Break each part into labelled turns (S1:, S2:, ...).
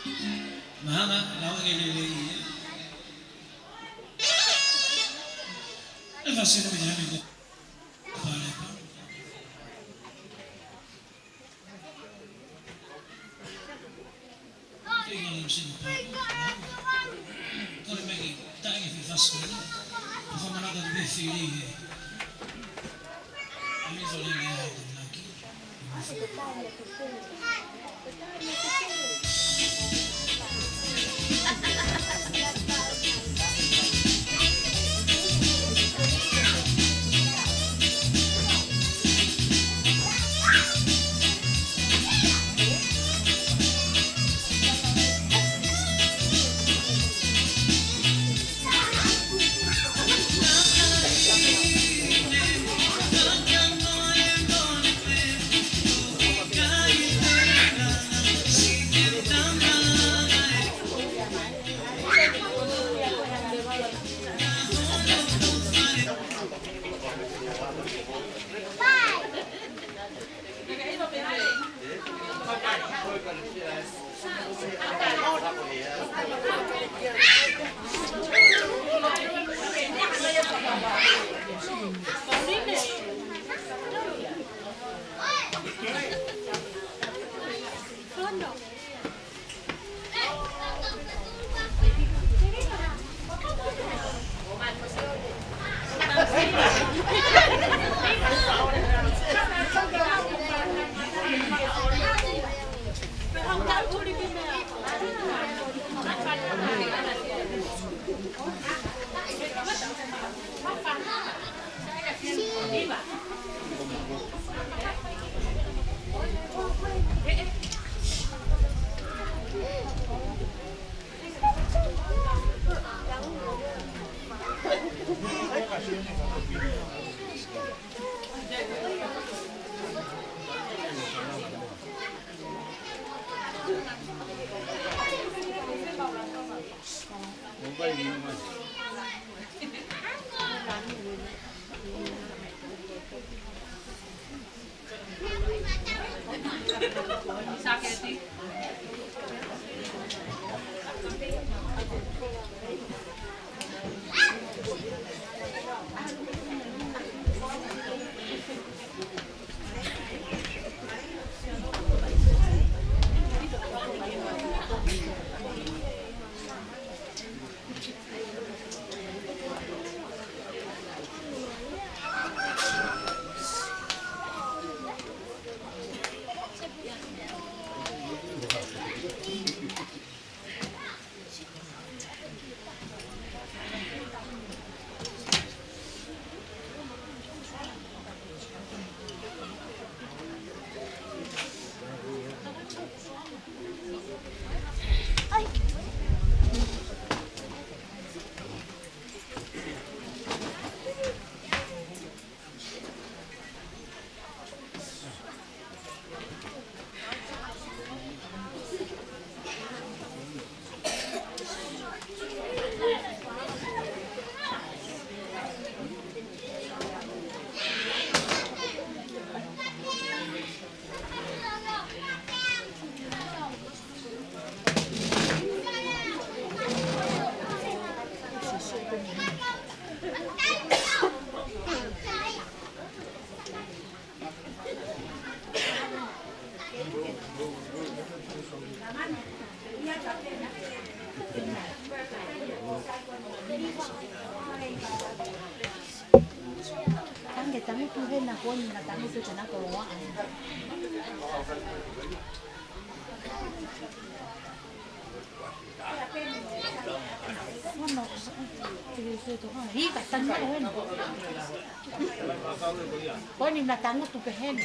S1: Mahanga lawa ngelele evasile benjani ko pale pa ingin sini pa kalau megi tangi fi fasli fa mana da be fili ami zole ne ha laki
S2: Tangi tu hena kon na tangi tu chana ko wa no tu ha hi ka tan ko hen ko ni na tangu tu hen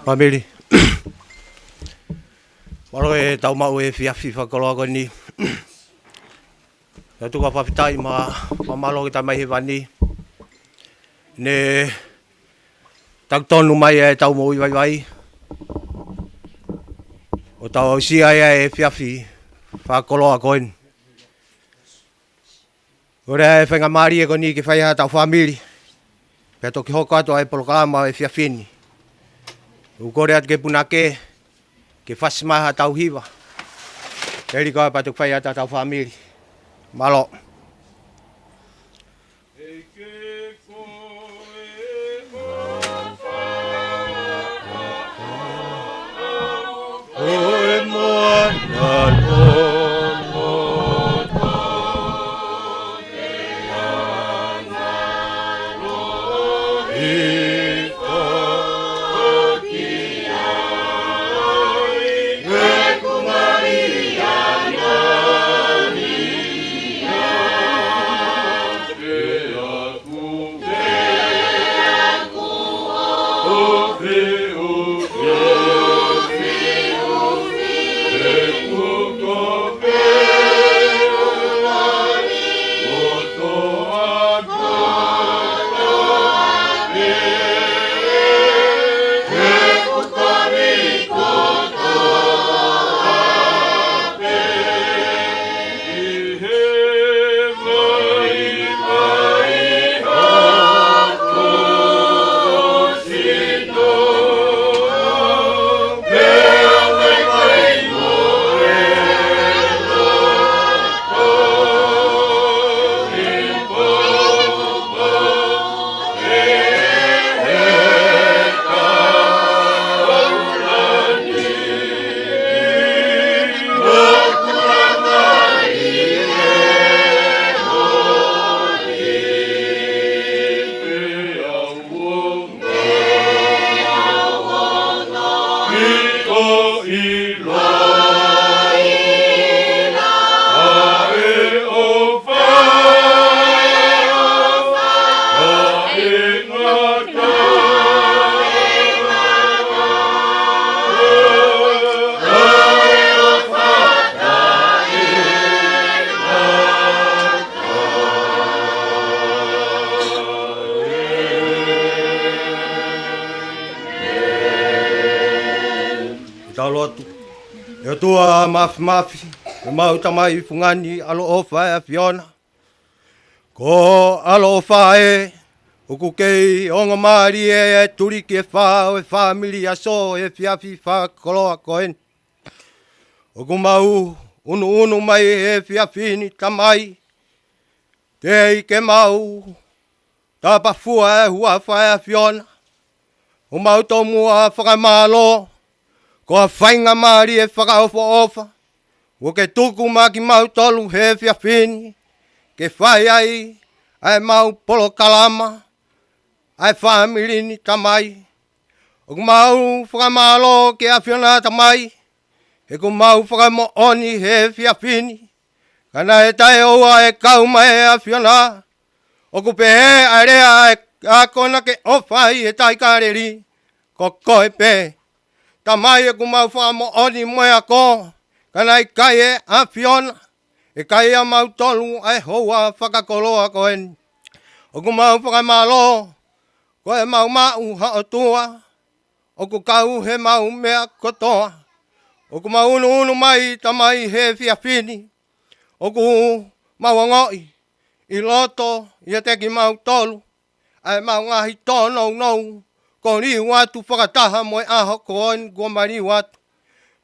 S3: Family. Maro e tau mau e fiafi whakaloa ko ni. Nā tuka whawhitai ma whamalo ki tai mai he wani. Ne tautonu mai e tau mo i vai. O tau au sia e fiafi whakaloa ko ni. Ora e whenga mari e ko ni ki whaiha tau family. Pea toki hoko ato ai polokama e fiafini. Ukore at ke punake ke fasmaha tau hiwa. Eri ko patuk whaiha tau family. Malo. Eu tua mafi, mau tamai fungani alo ofa e Fiona. Ko alo ofa e, uku kei onga mari e turi ke whao e family aso e fiafi whakoloa koen. Uku mau unu mai e fiafini tamai, tei ke mau tapa fua e hua whae Fiona. O mau tomua whakamalo, ko a whainga maari e whakaofa. O ke tuku maki mau tolu he fiafini. Ke whai ai mau polo kalama. Ai family ni tamai. O mau whakamalo ke a Fiona tamai. E ko mau whakamo oni he fiafini. Kana e tae oa e kauma e a Fiona. O ko pehe a rea e a kona ke ofai e tai kareri. Ko koe pe. Tamai e ku mau whaamo oni moe a ko. Kana i kai e a Fiona. E kai a mau tolu ai hoa whakakoloa koen. O ku mau whakamalo. Ko e mau hao tua. O ku kau he mau mea kotoa. O ku mau unu mai tamai he fiafini. O ku mau angoi. I loto i teki mau tolu. Ai mau ngahi tonou. Ko ni watu whakataha moe aho koen kua mari watu.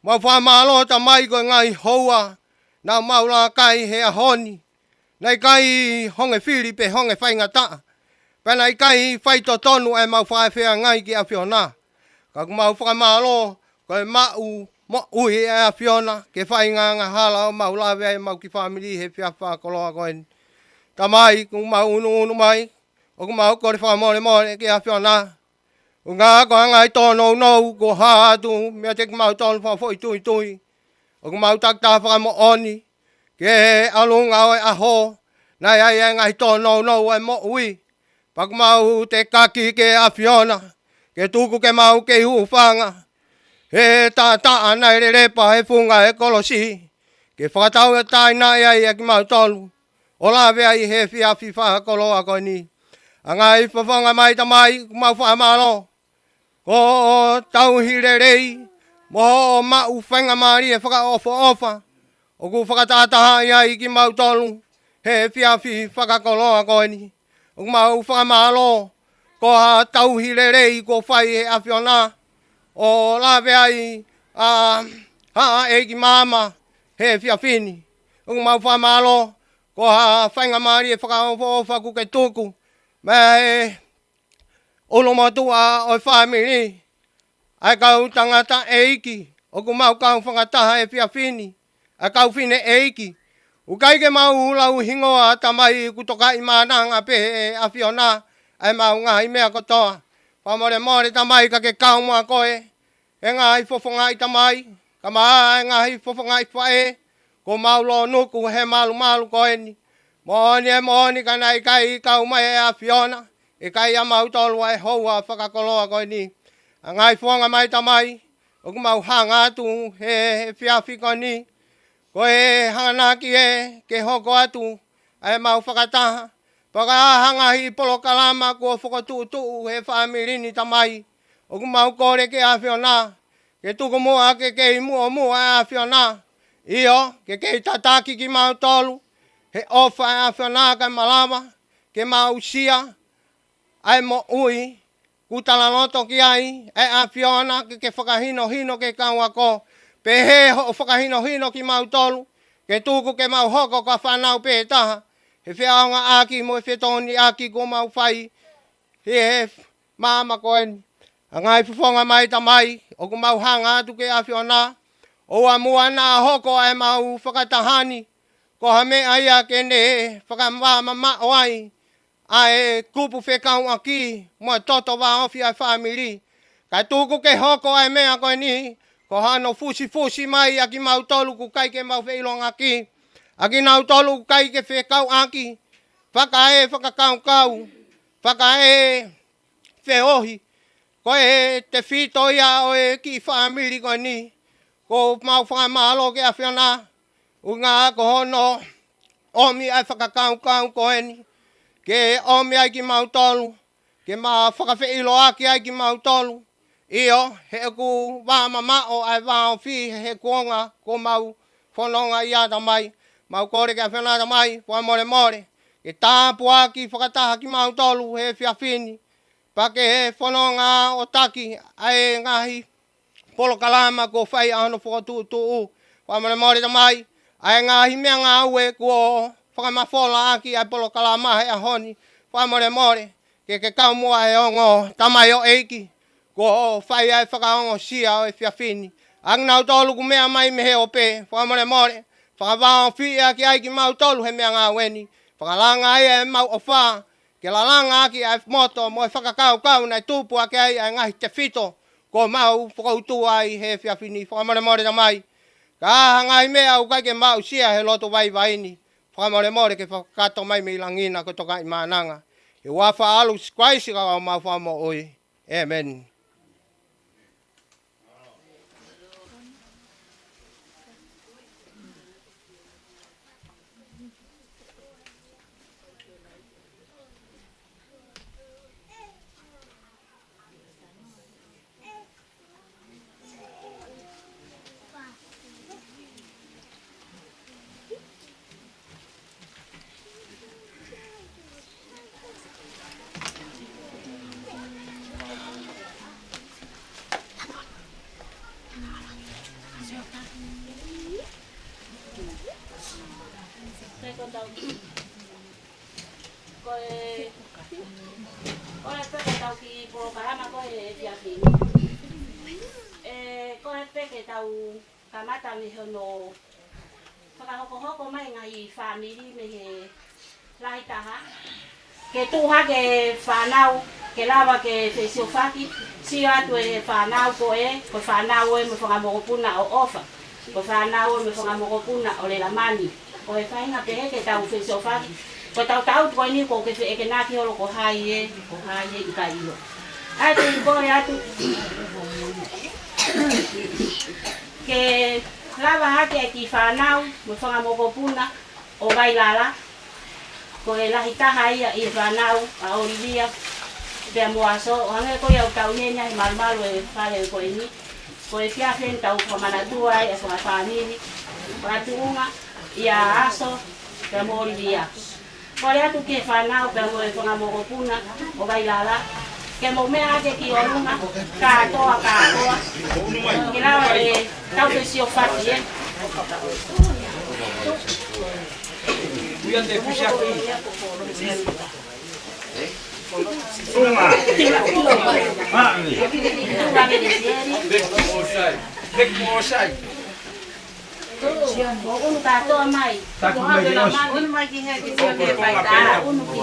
S3: Mau whamalo tamai ko ngai hoa. Nau maula kai he ahoni. Nei kai honge Filipe honge whaingata. Pena i kai whaito tonu e mau whaewhea ngai ki a Fiona. Ka mau whakamalo ko e mau mo ui e a Fiona. Ke whainga ngā hala o mau lawe e mau ki family he whiawha koloa koen. Tamai ku mau unu mai. O ku mau kore whamole ki a Fiona. O ngā ko hanga i tōnou nou ko hātu, mea te mau tōnu whawhoi tui. O mau takta whakamo oni, ke alunga o e aho, nei ai ngā i tōnou nou e mo ui. Pak mau te kaki ke a Fiona, ke tuku ke mau ke hu whanga. He ta anai re repa he funga he kolosi. Ke whakatau e tai nai ai e ki mau tolu. O la vea i he whiawhi whaha koloa koe ni. A ngai whawhanga mai ta mai mau whaamalo. Ko tau hire rei. Moho o mau whenga maari e whaka ofa. O ku whakatataha ia i ki mau tolu. He whiawhi whakakoloa koe ni. O ku mau whakamalo. Ko ha tau hire rei ko whai he awhiona. O la vea i e ki mama. He whiawhini. O ku mau whamalo. Ko ha whainga maari e whakaofa ku ke tuku. Me olo matua o whamiri. Ai kau tangata e iki. O ku mau kau whangataha e whiawhini. Ai kau whine e iki. Ukai ke mau hulau hingoa tamai kutoka i mananga pe e awhiona. Ai mau ngā i mea kotoa. Whamore more tamai ka ke kau mua koe. E ngā i fofonga i tamai. Ka maa e ngā i fofonga i whae. Ko mau lo nuku he malu koe ni. Mohoni ka nai kai kau mai e awhiona. E kai a mau tolua e houa whakakoloa koe ni. A ngai whonga mai tamai. O ku mau hanga atu he whiawhi koe ni. Ko e hanganaki e ke hoko atu. Ai mau whakataha. Whakahanga hi polo kalama kua whakatutu he whaamirini tamai. O ku mau kore ke awhiona. Ke tuku mua ke i mua e awhiona. Iyo ke tataki ki mau tolu. He ofa e awhiona kai malama. Ke mau sia. Ai mo ui. Kutala loto ki ai. E awhiona ke whakahino ke kaua ko. Pe he ho whakahino ki mau tolu. Ke tuku ke mau hoko ka whanau pe taha. He whiaonga aki mo e whetoni aki ko mau whai. He mama koen. A ngai whawhonga mai tamai. O ku mau hanga atu ke awhiona. O a mua nā hoko e mau whakatahani. Ko ha mea ia ke ne whakamama mao ai. Ai kupu whekau aki. Mua toto wa ofi ai whamiri. Kai tuku ke hoko e mea koe ni. Ko hano fusi mai aki mau tolu ku kai ke mau wheilong aki. Aki nau tolu ku kai ke whekau aki. Whaka e whakakau. Whaka e wheohi. Ko e te whito ia o e ki whamiri koe ni. Ko mau whakamalo ke awhiona. Unga ko hono. Omi ai whakakau koe ni. Ke omi ai ki mau tolu. Ke ma whakawheilo aki ai ki mau tolu. Iyo, he ku wāma mao ai wāo whi he kuonga ko mau whanonga ia tamai. Mau kore ke awhiona tamai, wha more. Ke tāpu aki whakataha ki mau tolu he whiawhini. Pake he whanonga o taki ai ngahi. Polo kalama ko whai ano whakatutu. Wha more tamai, ai ngahi mea ngā ue ko whakamawhola aki ai polo kalama he ahoni. Wha more, ke kau mua he ongo tamai o eiki. Ko whai ai whakaongo sia o e whiawhini. Ang nau tolu ku mea mai me he o pe. Whamore. Whakawao whia ki ai ki mau tolu he mea ngā weni. Whakalanga ai e mau o wha. Ke lalanga aki ai moto mo e whakakau nai tūpu aki ai ngahi te whito. Ko mau whakautu ai he whiawhini. Whamore tamai. Ka ngai mea u kai ke mau sia he loto vai ni. Whamore ke whakato mai me ilangina ko toka i mananga. E wafa alu skwaisi ka o mau whamo oi. Amen.
S4: Kamata me hono whakahoko mai ngai whamiri me he lai taha. Ke tuha ke whanau, ke lawa ke whesio whaki, si atu e whanau ko whanau e me whakamokopuna o ofa, ko whanau e me whakamokopuna o le lamani. Ko e whainga pehe ke tau whesio whaki, ko tau koe ni ko ke naki holo ko hai e i ka ilo. Ai tu bore atu. Ke lava hake ki whanau, mo whanga moko puna, o Wailala. Ko e lahi taha ia i whanau, a Olivia, pia moaso, o hange ko iau tau nenia i malumalu e whare ko e ni. Ko e whiawhen tau whamanatua e whanga whaniri, whatuunga, ia aso, pia mo Olivia. Ko le atu ke whanau, pia mo e whanga moko puna, o Wailala. Ke mo mea ake ki orunga, kātoa. Ke lawa e tau te sio whati e. Unu kātoa mai. Unu mai ki hea ki sio me pai tā. Unu ki.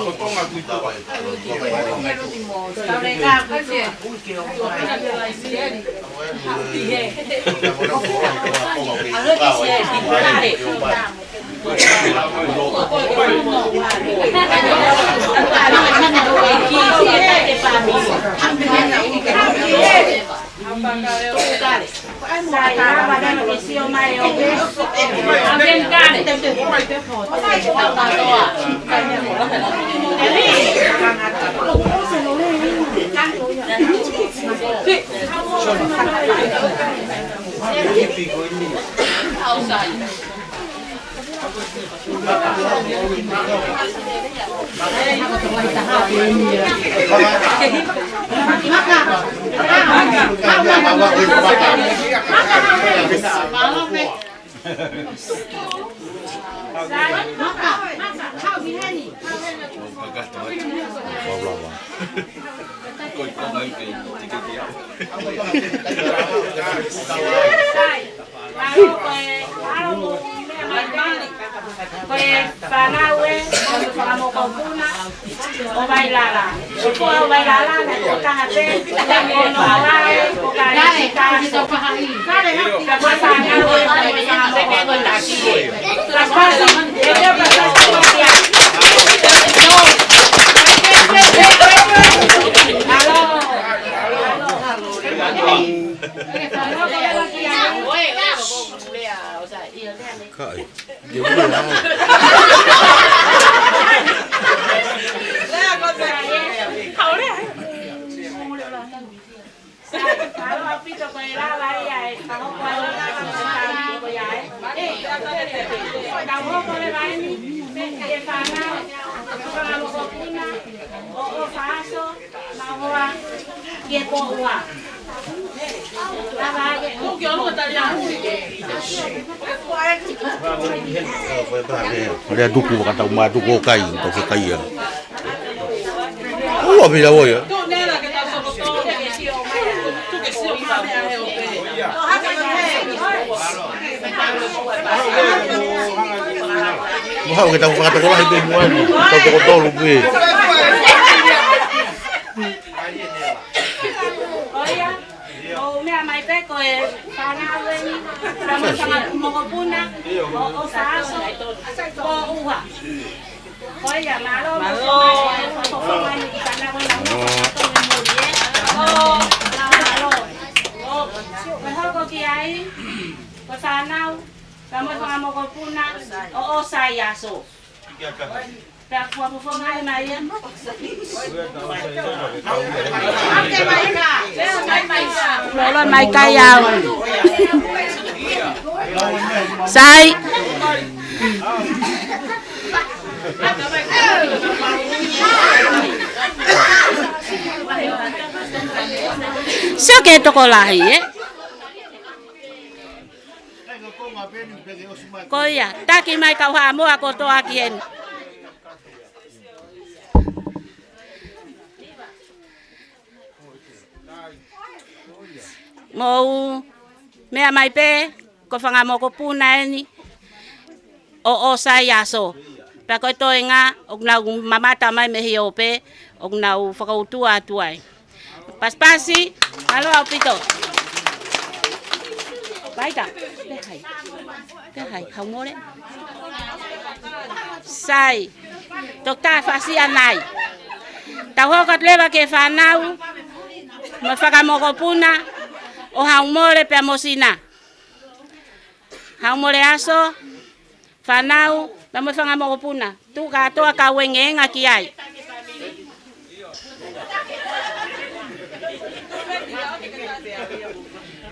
S4: Panaue, vamos con una, o bailará. O bailará, la toca a ver, o bailará, o
S3: Ada duku kata umah duku kai untuk sekaya. Oh, bila boleh. Mau kita kata kolah itu semua. Toko lebih.
S4: Mai kaya. Sai. Sake toko lahi Koia, taki mai kau ha moa ko to aki en. Mau mea mai pe ko whanga moko puna eni o sai aso. Pa koe to inga o nau mamata mai mehi o pe o nau whakautua atuai. Paspasi, alo au pito. Baita, te hai, hau more. Sai, tok ta fasi anai. Tau hokat lewa ke whanau, me whakamokopuna o haumore pe mosina. Haumore aso, whanau, pe me whakamokopuna. Tu katoa ka wengenga ki ai.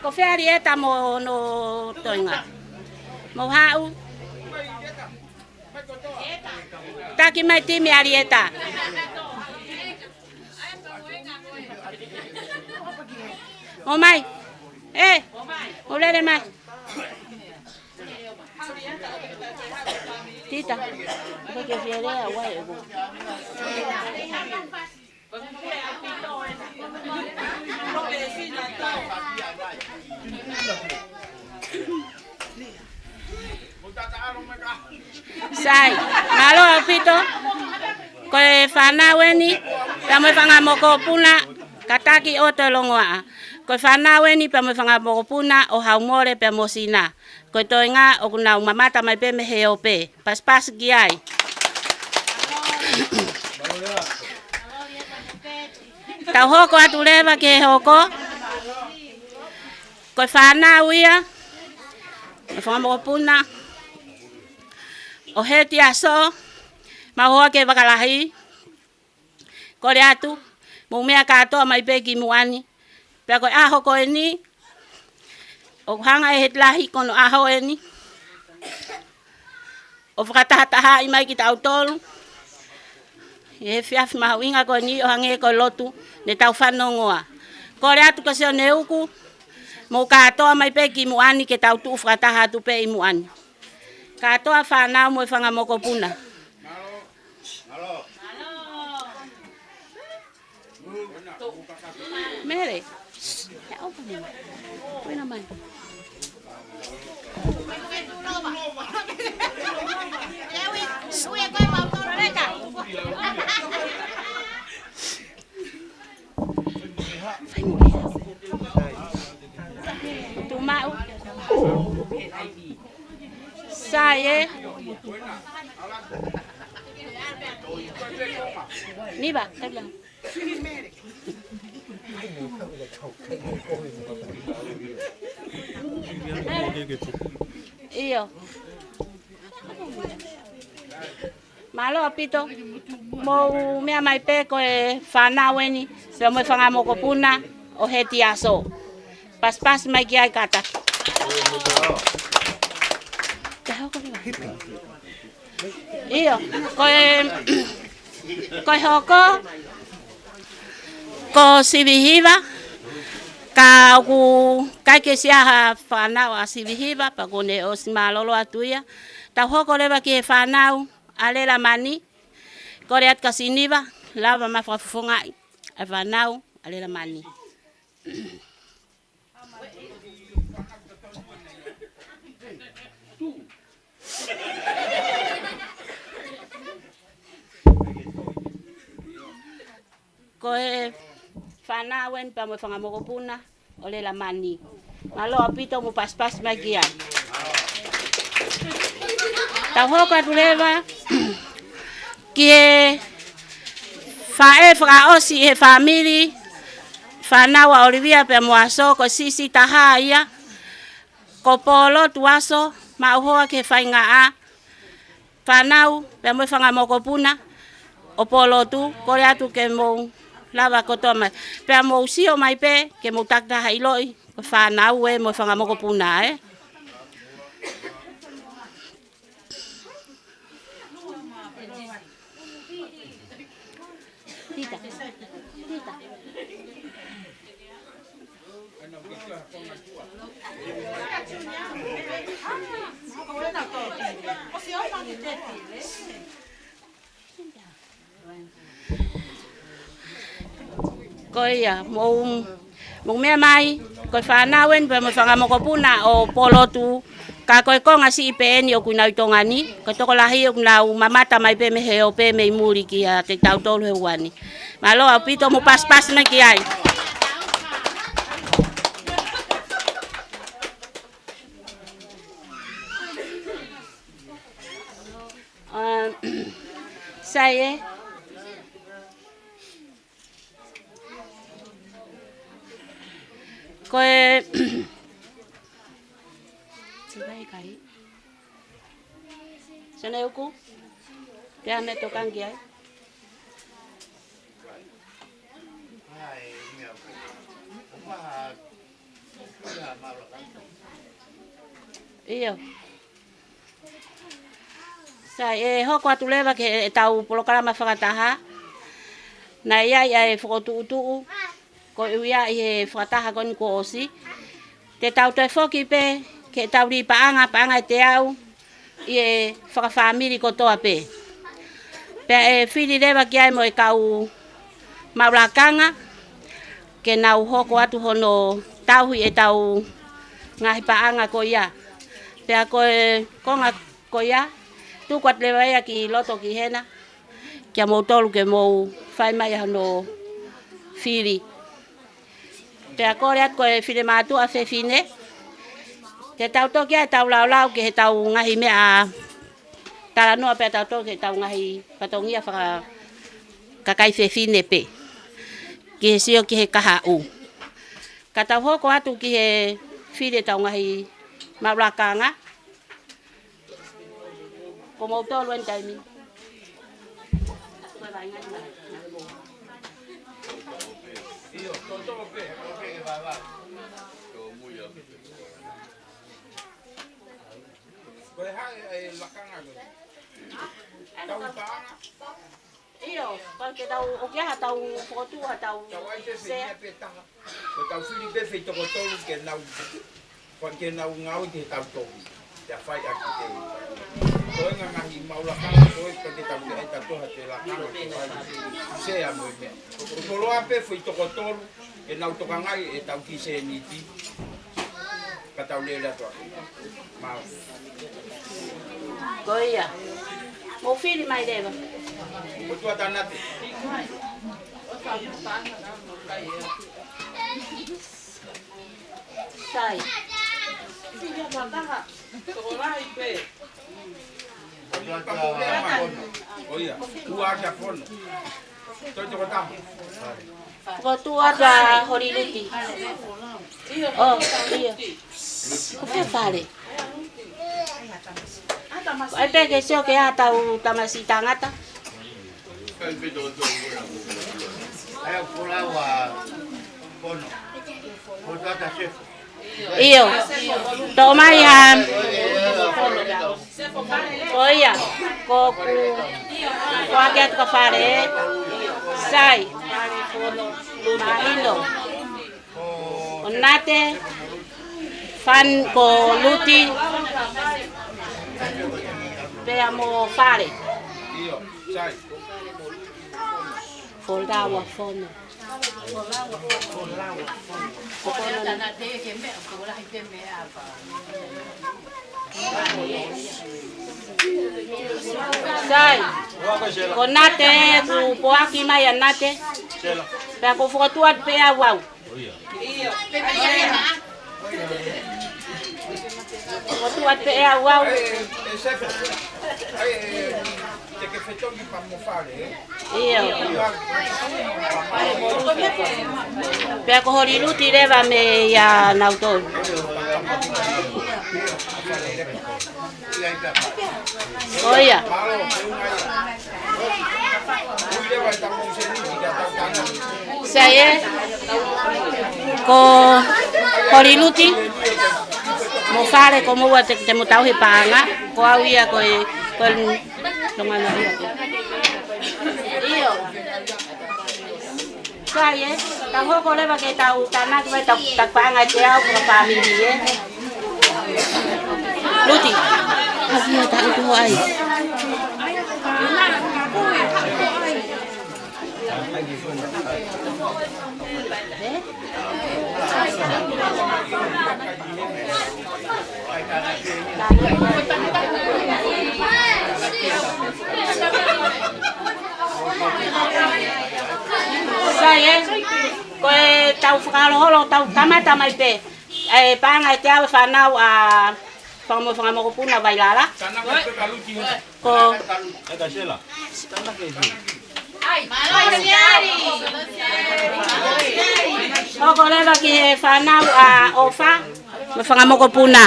S4: Ko whiari e ta mo no toinga. Mo hau. Taki mai timi arieta. O mai. O lele mai. Tita. Porque viere a uai. Sai, malo apito. Ko fana weni, tamo fanga moko puna kataki oto longoa. Ko fana weni pamo fanga moko puna o haumore pe mosina. Ko toinga o kuna mamata mai pe me heope. Pas giai. Tau hoko atuleva ke hoko. Ko fana uia. Fanga moko puna. O heti aso, mahoa ke wakalahi, kore atu, mumea katoa mai peki muani, pea koe aho koe ni, o hanga e hetlahi kono aho e ni, o whakatahataha i mai ki tau tolu, e fiafi mahawinga koe ni, o hange koe lotu, ne tau whanongoa. Kore atu ka seo ne uku, mo katoa mai peki muani ke tau tu whakataha tu pe i muani. Katoa whanau mo whanga moko puna. Mere. Ya opa ni. Koe na mai. Tumau. Saya ni ba bilang iyo malo apito mo mea mai pe ko e fana weni se mo fanga moko puna o heti aso pas mai ki ai kata. Iyo, koe hoko, ko sivihiva, ka ku kaike siaha whanau a sivihiva, pa kone o simalolo atuia, ta hoko lewa ki e whanau, alela mani, kore at kasiniva, lava mawhafungai, e whanau, alela mani. Koe whanawen pa mo whangamoko puna o le la mani. Malo apito mo pas mai kia. Tau hoko atulewa kie whae whakaosi e famili whanawa Olivia pe mo aso ko sisi taha ia ko polo tuaso mauhoa ke whainga a whanau pe mo whangamoko puna o polo tu kore atu ke mo lava kotoa mai. Pea mo usio mai pe, ke mo takta hailoi, ko whanau e mo whangamoko puna e. Tita. Koia mo mea mai ko whanawen pe mo whangamoko puna o polotu ka koe konga si IPN o kunau tongani ko toko lahi o kunau mamata mai pe me heo pe me imuri ki a te tau tolu he wani malo a pito mo pas na ki ai saya Koe Sibai kai. Sene uku. Dia ne tokan kia. Iyo. Sai hoko atu lewa ke tau polokalama whakataha. Na ia e whakotu ko ia e whakataha koni ko osi. Te tau te whoki pe, ke tau ri paanga te au, i whakawhamiri ko toa pe. Pe e whiri lewa ki ai mo e kau maurakanga, ke nau hoko atu hono tauhi e tau ngahi paanga ko ia. Pe a koe konga ko ia, tukuat lewa ia ki loto ki hena, kia mou tolu ke mou whaimai hono whiri. Te a kore at koe whire mātu a whewhine. Te tau toki ai tau lau ke he tau ngahi mea taranua pe tau toki he tau ngahi patongia whaka kakai whewhine pe. Ki he sio ki he kaha u. Ka tau hoko atu ki he whire tau ngahi maurakanga. Ko mou tolu en taimi. Iyo, porque tau o que ha tau fotu ha tau se
S5: tau fili be feito ko tolu ke nau porque nau ngau ke tau to ya fai aqui ko nga ngi maula ka ko porque tau ke tau ha te la se a mo me ko lo ape feito ko tolu ke nau to ngai e tau ki se ni ti ka tau le la to ma
S4: goia mo fili mai deva
S5: o tu atanate
S4: sai
S5: oia ua ka fono to ko tamo
S4: ko tu ada horiluti oh iya ko fe fale ai pe ke sio ke ata u tamasi tangata
S3: Ai pula wa kono. Ko tata chef.
S4: iyo to mai ha oia ko ku ake ka fare sai mahilo onate fan ko luti pe amo fare
S5: iyo sai
S4: foldawa fono sai konate ku poaki mai anate pe ko fotuat pe awau fotuat pe awau
S5: te que feito ni pa mo fare
S4: iyo pe ko horiluti leva me ya nautor oia saya ko horiluti mo fare como wa te mo tau he panga ko awia ko longan ia iyo saya tau ko leva ke tau tanak va tau tak panga te au pro family luti awia tak itu ai saya ko tau whakaloho tau tamata mai pe e panga te au whanau a whangamo ko puna vai lala ko Hoko lewa ki he whanau a ofa, me whangamoko puna.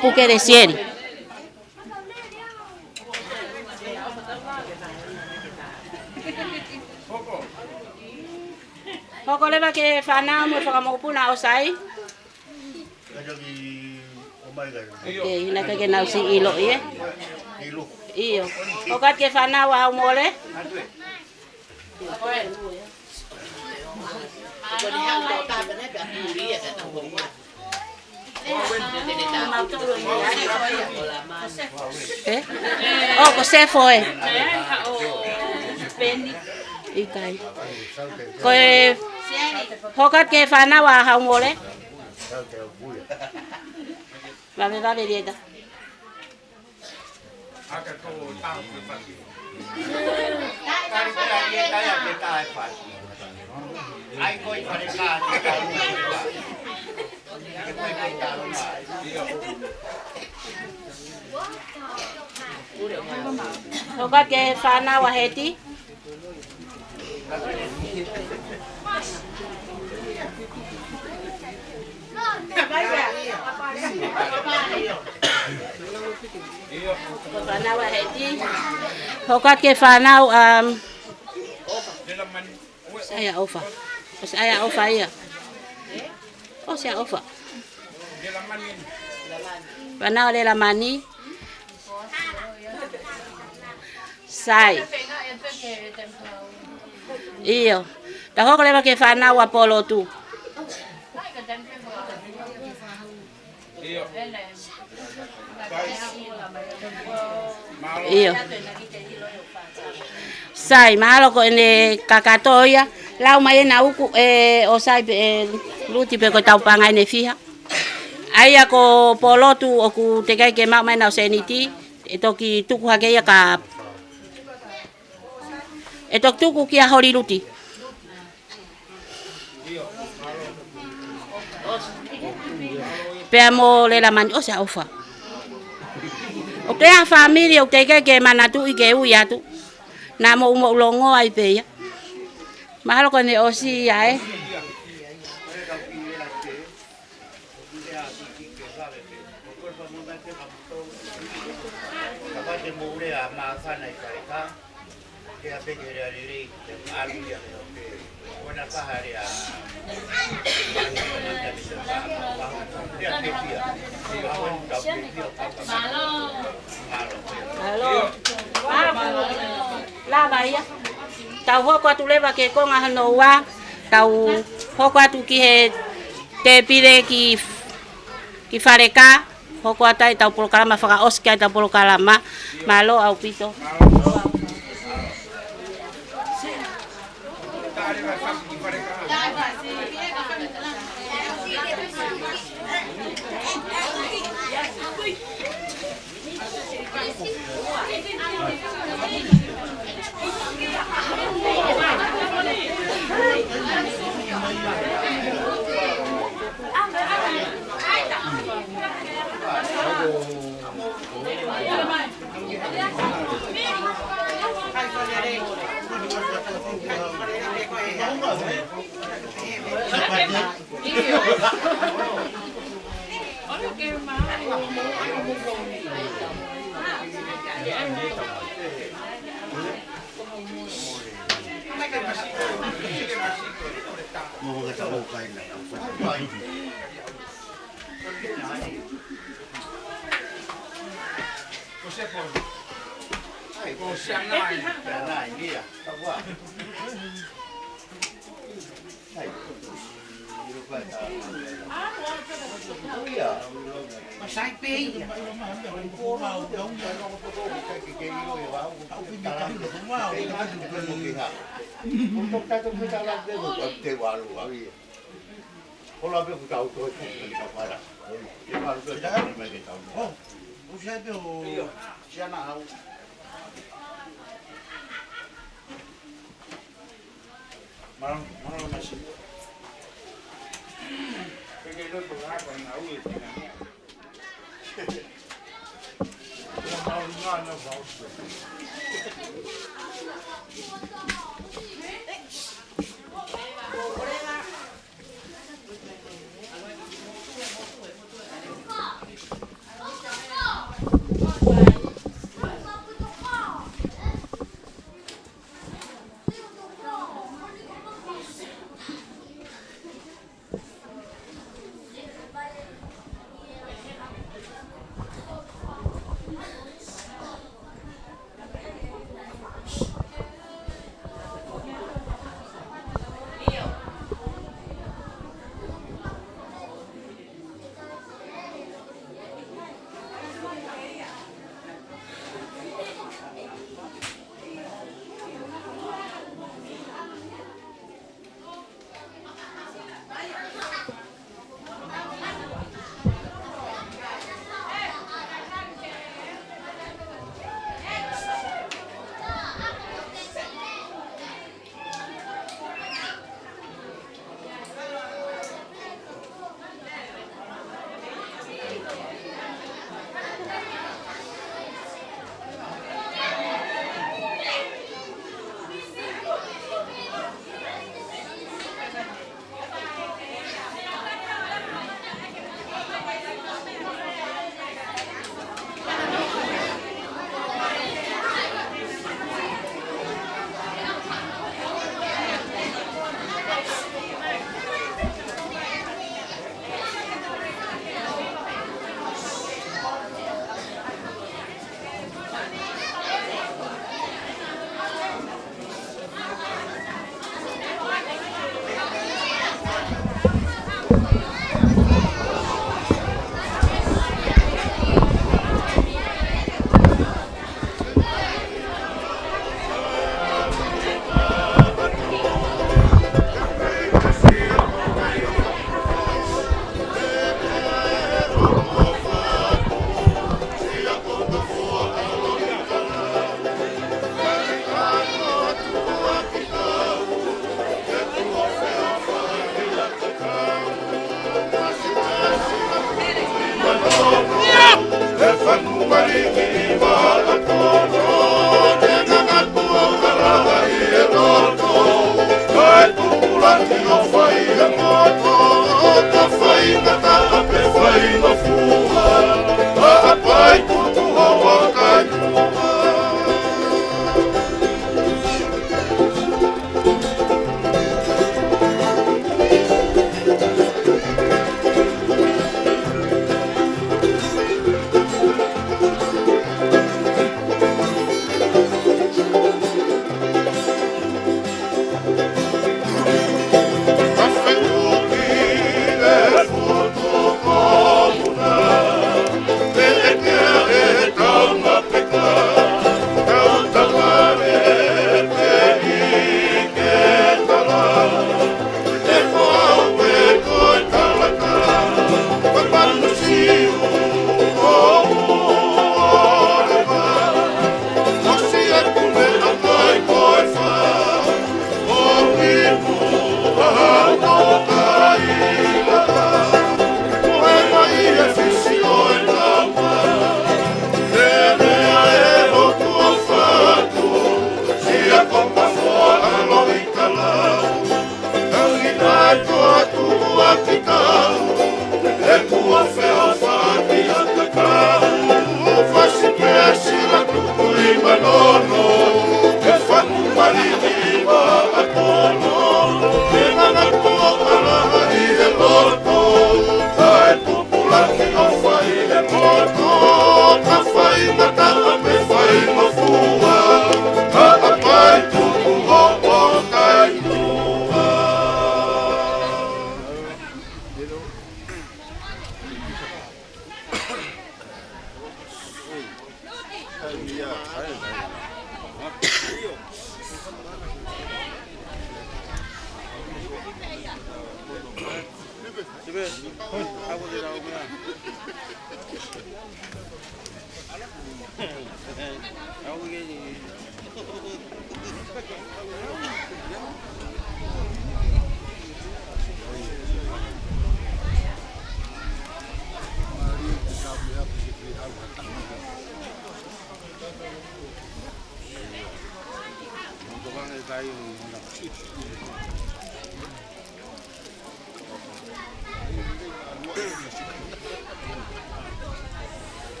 S4: Pukere sieri. Hoko lewa ki he whanau me whangamoko puna o sai. Okay, hina ka kenau si ilo ie. Iyo. Hokat ke whanau a umole. Eh? Oh, ko sefo eh. Ikai. Ko hokat ke whanau a haumole. Vale dieta.
S5: Aka ko tao ko pati. Ai coi para cá,
S4: hokat ke whanau a heti. Whanau a heti. Hokat ke whanau saya ofa. Saya ofa ia. Oh, saya ofa. Whanau le la mani. Sai. Iyo. Ta hoko le ke whanau a polo tu. Iyo. Sai mahalo ko ene kakatoia lau mai na uku o sai luti pe ko tau panga ene fiha. Aia ko polotu o ku te kai ke mai na seniti e toki tuku hake ia ka e tok tuku ki a hori luti. Pe mo le la man o sa ofa. O te a familia o te kai ke manatu i ke u ya tu. Na mo longo ai pe ya. Mahalo ko ne osi ya eh. Halo. La bahia. Tau hoko atu lewa ke konga hano wa. Tau hoko atu ki he te pire ki whareka. Hoko atai tau polokalama whaka oski ai tau polokalama. Malo au pito.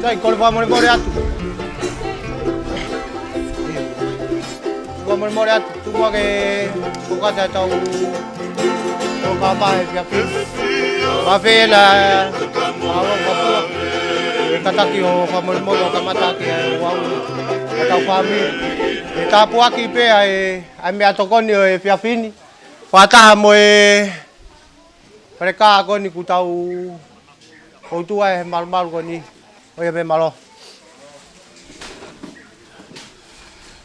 S3: Sai, kau vamos embora tu. Vamos embora tu, tu mau ke buka dah tahu. Kau apa yang fikir? Mafela, awak apa? Kata kio, vamos embora kamata kio, wow. Kata kami, kita puaki pe ai me atokoni e fiafini. Fata mo e mereka ko ni ku tahu. Kau tu ai mal-mal ko ni. Oye, ven malo.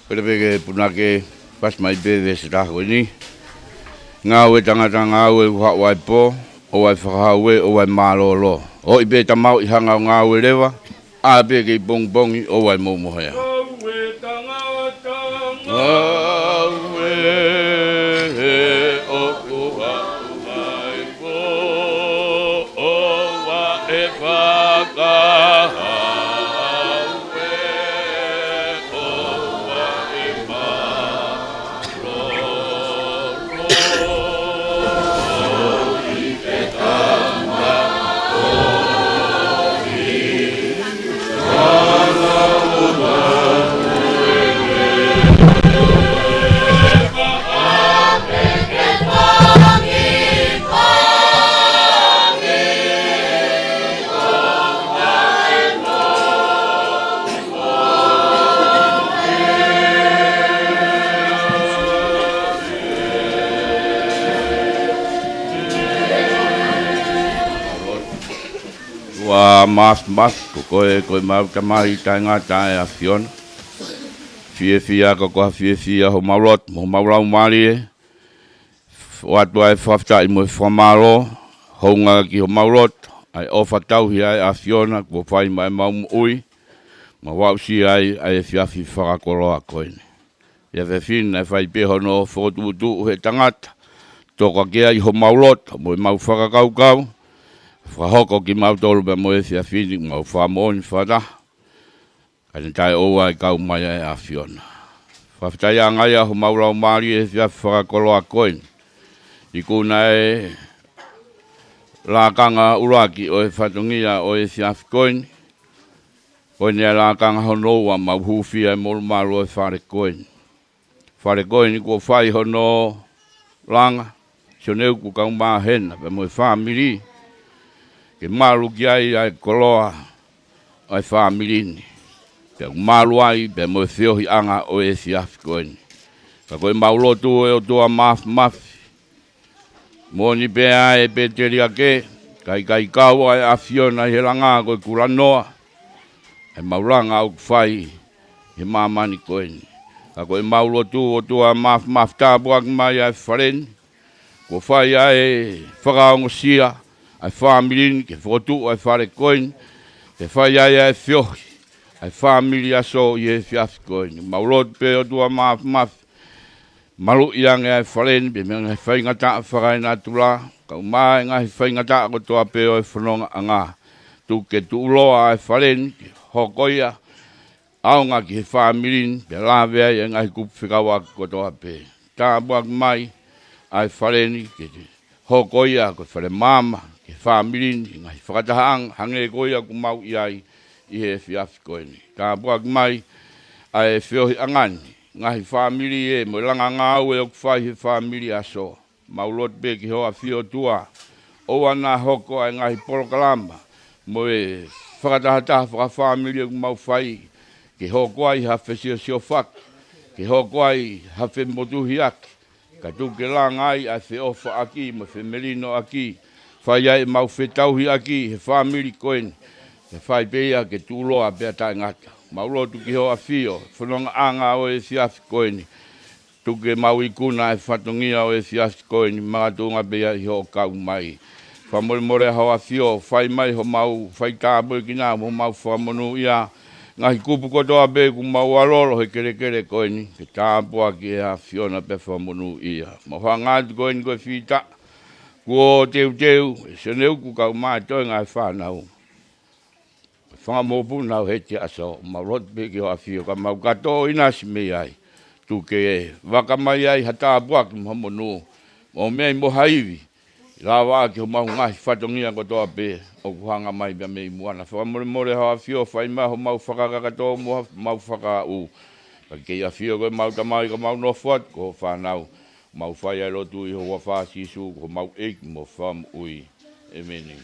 S6: Pero que punake pas mai be de sra ko ni.
S5: ngā ue tangata ngā ue whakawai po, o wai whakahaue, o wai mālolo. O i be tamau i hanga o ngā ue rewa, a be kei bongbongi o wai mōmohea. Ngā ue tangata ngā ue he o kuha uai po, o wa e whakahaue, o wa e mālolo. Mas koe mau tamari tainga tae a Fiona. Fia ko fia ho maurot, mo maurau mari e. Watu ai whafta i mo whamaro, honga ki ho maurot, ai ofa tauhi ai a Fiona, ko whai mai maumu ui, ma wausi ai e fiafi whakakoroa koene. Ia whina e whai peho no whotu he tangata, toka kia i ho maurot, mo mau whakakaukau, whahoko ki mautolu pe moe fia whini mau whamoni whata. Kani tai oua i kau mai e a Fiona. Whaftai a ngai a ho maurau maari e fia whakakoloa koin. I kuna e lākanga uraki o e whatungia o e fia koin. Koin e lākanga honoua mau huwhia e molu maru o e whare koin. Whare koin i kua whai hono langa. Sioneu ku kau maa hena pe moe whamiri. Ke maru ki ai koloa ai whamirini. Pe maru ai pe mo whiohi anga o e siafi koeni. Ka koe maulotu e o tua mafi. Moni pe ai pe teri ake. Kai kau ai a Fiona he langa koe kuranoa. E mauranga au kwhai he mamani koeni. Ka koe maulotu o tua mafi tāpuak mai ai whareni. Ko whai ai whakaongo sia. Ai whamirini ke whotu ai whare koini, ke whai ai whiohi, ai whamiri aso i e whiafi koini. Maurot pe o tua mafi, maru i ange ai whareni, pe mea ngai whaingata whakai nā tula, kau mai ngai whaingata ko toa pe o e whanonga a ngā. Tu ke tu uloa ai whareni, ke hokoia, aonga ki he whamirini, pe lawea i ngai kupu whikawa ko toa pe. Tāpuak mai ai whareni, ke hokoia ko whare mama, whamirini, ngai whakatahang, hange koia ku mau iai i he whiafi koeni. Ka buak mai, ai whiohi angani, ngai whamiri e, mo langa ngāu e o kwhai he whamiri aso. Maulot pe ki hoa whio tua, o ana hoko ai ngai polokalamba, mo e whakatahataha whakawhamiri e ku mau whai, ke hoko ai hawhi sio whak, ke hoko ai hawhi motuhi aki, ka tuke langa ai ai whiofa aki, mo whemerino aki, whai ai mau whetauhi aki, he whamiri koeni, he whai peia ke tūloa pia tai ngata. Maulotu ki hoa whio, whanonga anga o e siafi koeni, tuke mau ikuna e whatungia o e siafi koeni, magatunga pia i hoa kau mai. Whamore hoa whio, whai mai ho mau, whai tāpui ki nā, ho mau whamonu ia, ngahi kupu kotoa pe ku mau arolo he kere koeni, ke tāpua ki e a Fiona pe whamonu ia. Mawha ngātu koeni koe whita, kua teu, se neu ku kau mai toi ngai whanau. Whanga mōpu nau heti aso, ma rot pe ki hoa whio, ka mau kato inasi mei ai. Tu ke e, waka mai ai hata buak mo monu, mo mei mo haivi. La wa ki ho mau ngai whatongia ko toa pe, o kuhanga mai bia mei muana. Whamore hoa whio, whai mai ho mau whakakakato, mau whaka u. Ka kei a whio koe mau tamai ka mau no what, ko whanau. Mau whai ai rotu i ho wawha sisu, ko mau eik mo wham ui. Amen.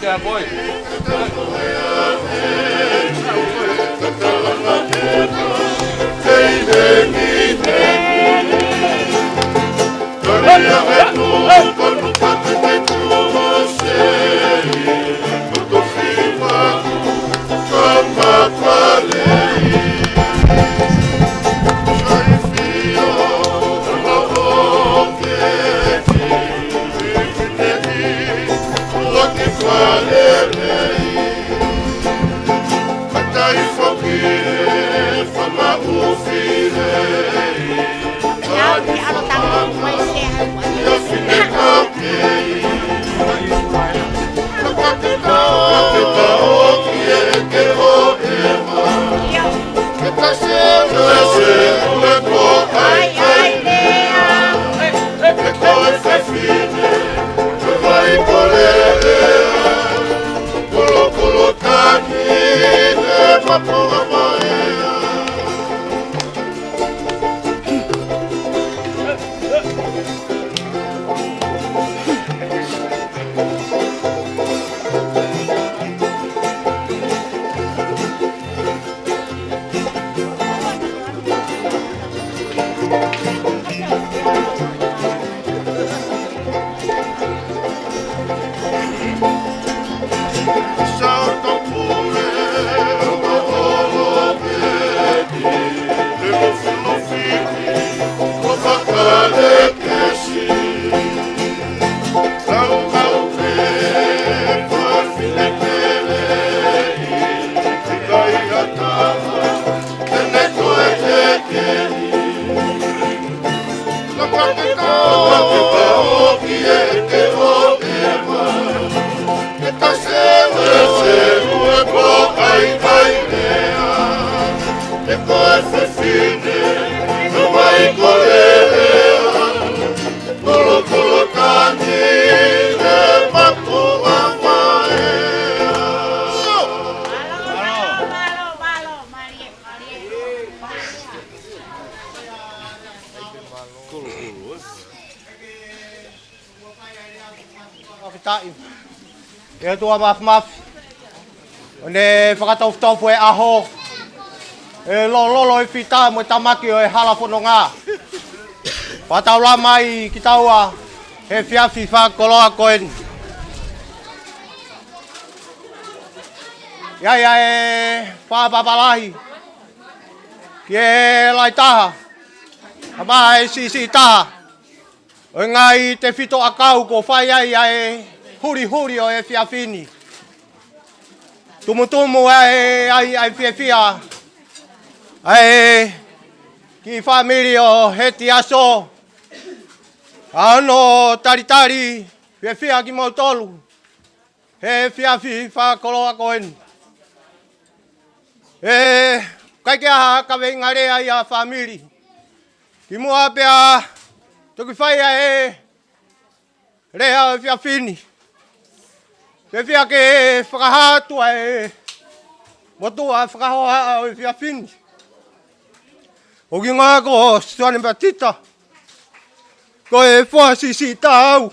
S5: Yeah, boy.
S3: Ia tua mafi. One whakatautofu e aho. E lolo e whita mo tamaki o e hala whanonga. Patau mai ki taua. He whiawhi whakoloa koen. Ia e whapapalahi. Ki e lai taha. Hama e si taha. O ngai te whito akau ko whai ai e huri o e whiawhini. Tumutumu ai whiawhia. Ai ki whamiri o heti aso. Ano taritari whiawhia ki mautolu. He whiawhi whakoloa koeni. Kai ke aha ka venga rea ia whamiri. Ki mua pia toki whaia rea o whiawhini. Whiawhia ke whakahatua motua whakahoa o whiawhini. O ki ngā ko Suane Batita. Ko e whasisi tau.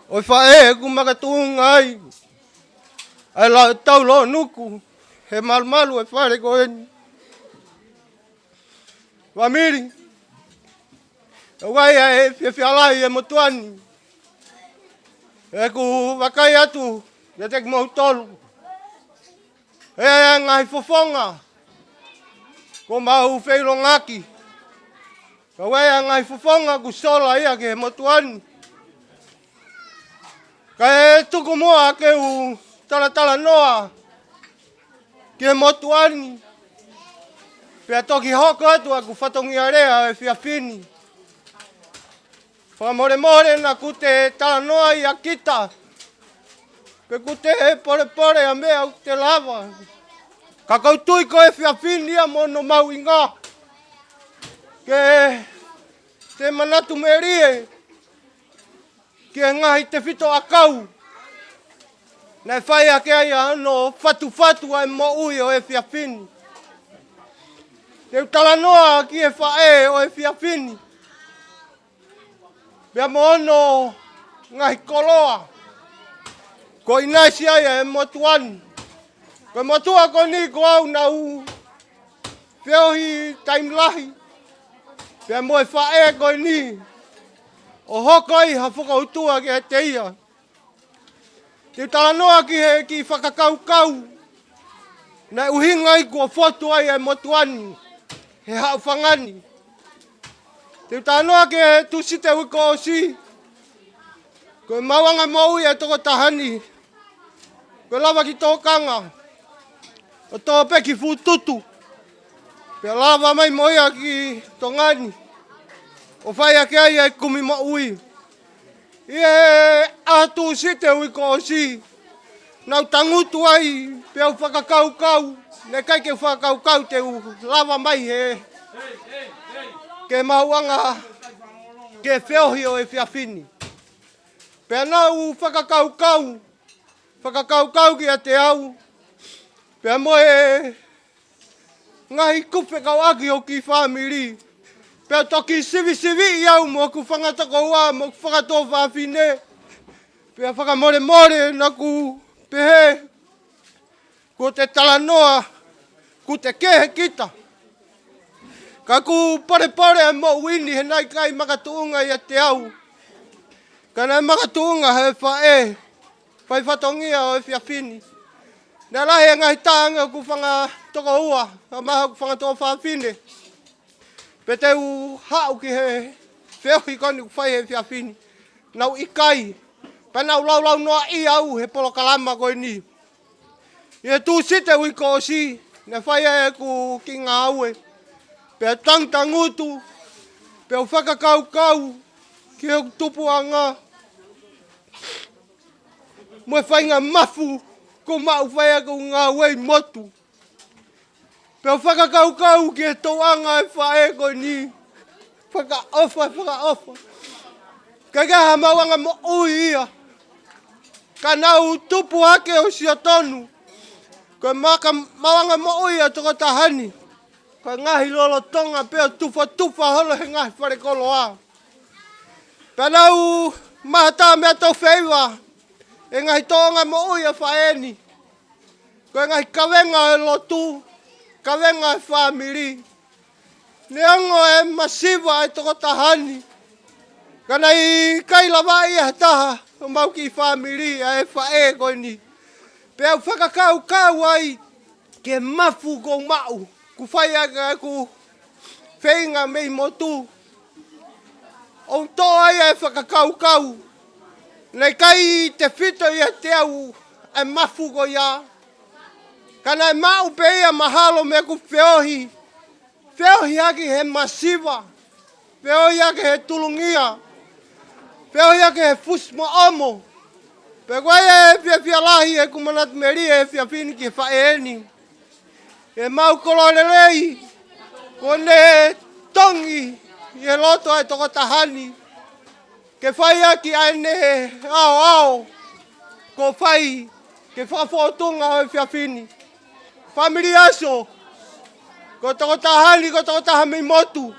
S3: O whae ku makatunga ai. Ai la tau lo nuku. He malu e whare ko eni. Wamiri. E wai e whiawhialai e motuani. E ku wakai atu. E te mautolu. E ngai fofonga. Ko mau wheilo ngaki. Ka wai ngai fofonga ku sola ia ke motuani. Ka e tuku moa ke u tala noa. Ke motuani. Pea toki hoko atu aku whatongia rea e whiawhini. Whamore na ku te tala noa i a kita. Pe ku te pore a mea u te lava. Ka kautui ko e whiawhini a mono mau i ngā. Ke te manatu me rie. Ke ngahi te whito a kau. Nei whai a ke ai ano whatu ai mo ui o e whiawhini. Te utala noa ki e whae o e whiawhini. Pea mo ono ngahi koloa. Ko inaisi ai e motuani. Ko motua ko ni ko au na u. Whiohi taimlahi. Pea mo e whae ko ni. O hokoi ha whakautua ki e te ia. Te tala noa ki whakakaukau. Nei uhinga i kua whotu ai e motuani. He hau whangani. Te tala noa ki e tusite wiko o si. Ko mawanga maui e toko tahani. Ko lava ki tōkanga. O tō peki fututu. Pea lava mai moia ki tōngani. O whai ake ai e kumi maui. Ie atu site wiko o si. Nau tangutu ai, pea u whakakaukau. Ne kai ke whakakaukau te u lava mai he. Ke mauanga, ke whiohi o e whiawhini. Pea nau whakakaukau. Whakakaukau ki a te au. Pea moe ngahi kupe kau aki o ki whamiri. Pea toki sivi i au mo ku whangatako ua mo ku whakato whawhine. Pea whakamore na ku pehe. Ko te tala noa, ku te kehe kita. Ka ku pare mo wini he nai kai makatuunga i a te au. Ka nai makatuunga he whae. Whai whatongia o e whiawhini. Nā lahe ngai tāanga ku whangatoko ua. Ka maha ku whangato whawhine. Pe te u hau ki he whiohi koni ku whai he whiawhini. Nau i kai. Pa nau lau noa i au he polo kalama koe ni. I he tū site ui ko si. Ne whai e ku ki ngā aue. Pe tangutu. Pe u whakakaukau. Ki he tupu a ngā. Moe whai ngā mafu. Ko mau whai e ku ngā wei motu. Pe o whakakaukau ki e tōanga e whae koe ni. Whakaofa. Ka kaha mawanga mo ui ia. Ka nau tupu hake o sia tonu. Ko mawanga mo ui a toko tahani. Ka ngahi lolo tonga peo tufa holo he ngahi whare kolo a. Ka nau mahata mea tau wheiwa. E ngahi tonga mo ui a whaeni. Ko ngahi kawenga e lotu. Kawenga e whamiri. Ne ango e masiva e toko tahani. Kana i kai lawa i a taha. O mau ki whamiri a e whae koe ni. Pe au whakakau ai ke mafu ko mau. Ku whai aka ku whenga mei motu. O to ai e whakakau. Nei kai te whito ia te au e mafu ko ia. Kana e mau pe ia mahalo me ku whiohi. Whiohi aki he masiva. Whiohi aki he tulungia. Whiohi aki he fusmo omo. Pe koe e whia lahi e kumanat meri e whia whini ki whaeni. E mau kolorelei. Kone tongi. I loto ai toko tahani. Ke whai aki ane ao. Ko whai. Ke whawhotunga o whia whini. Family aso. Ko toko tahani, ko toko tahami motu.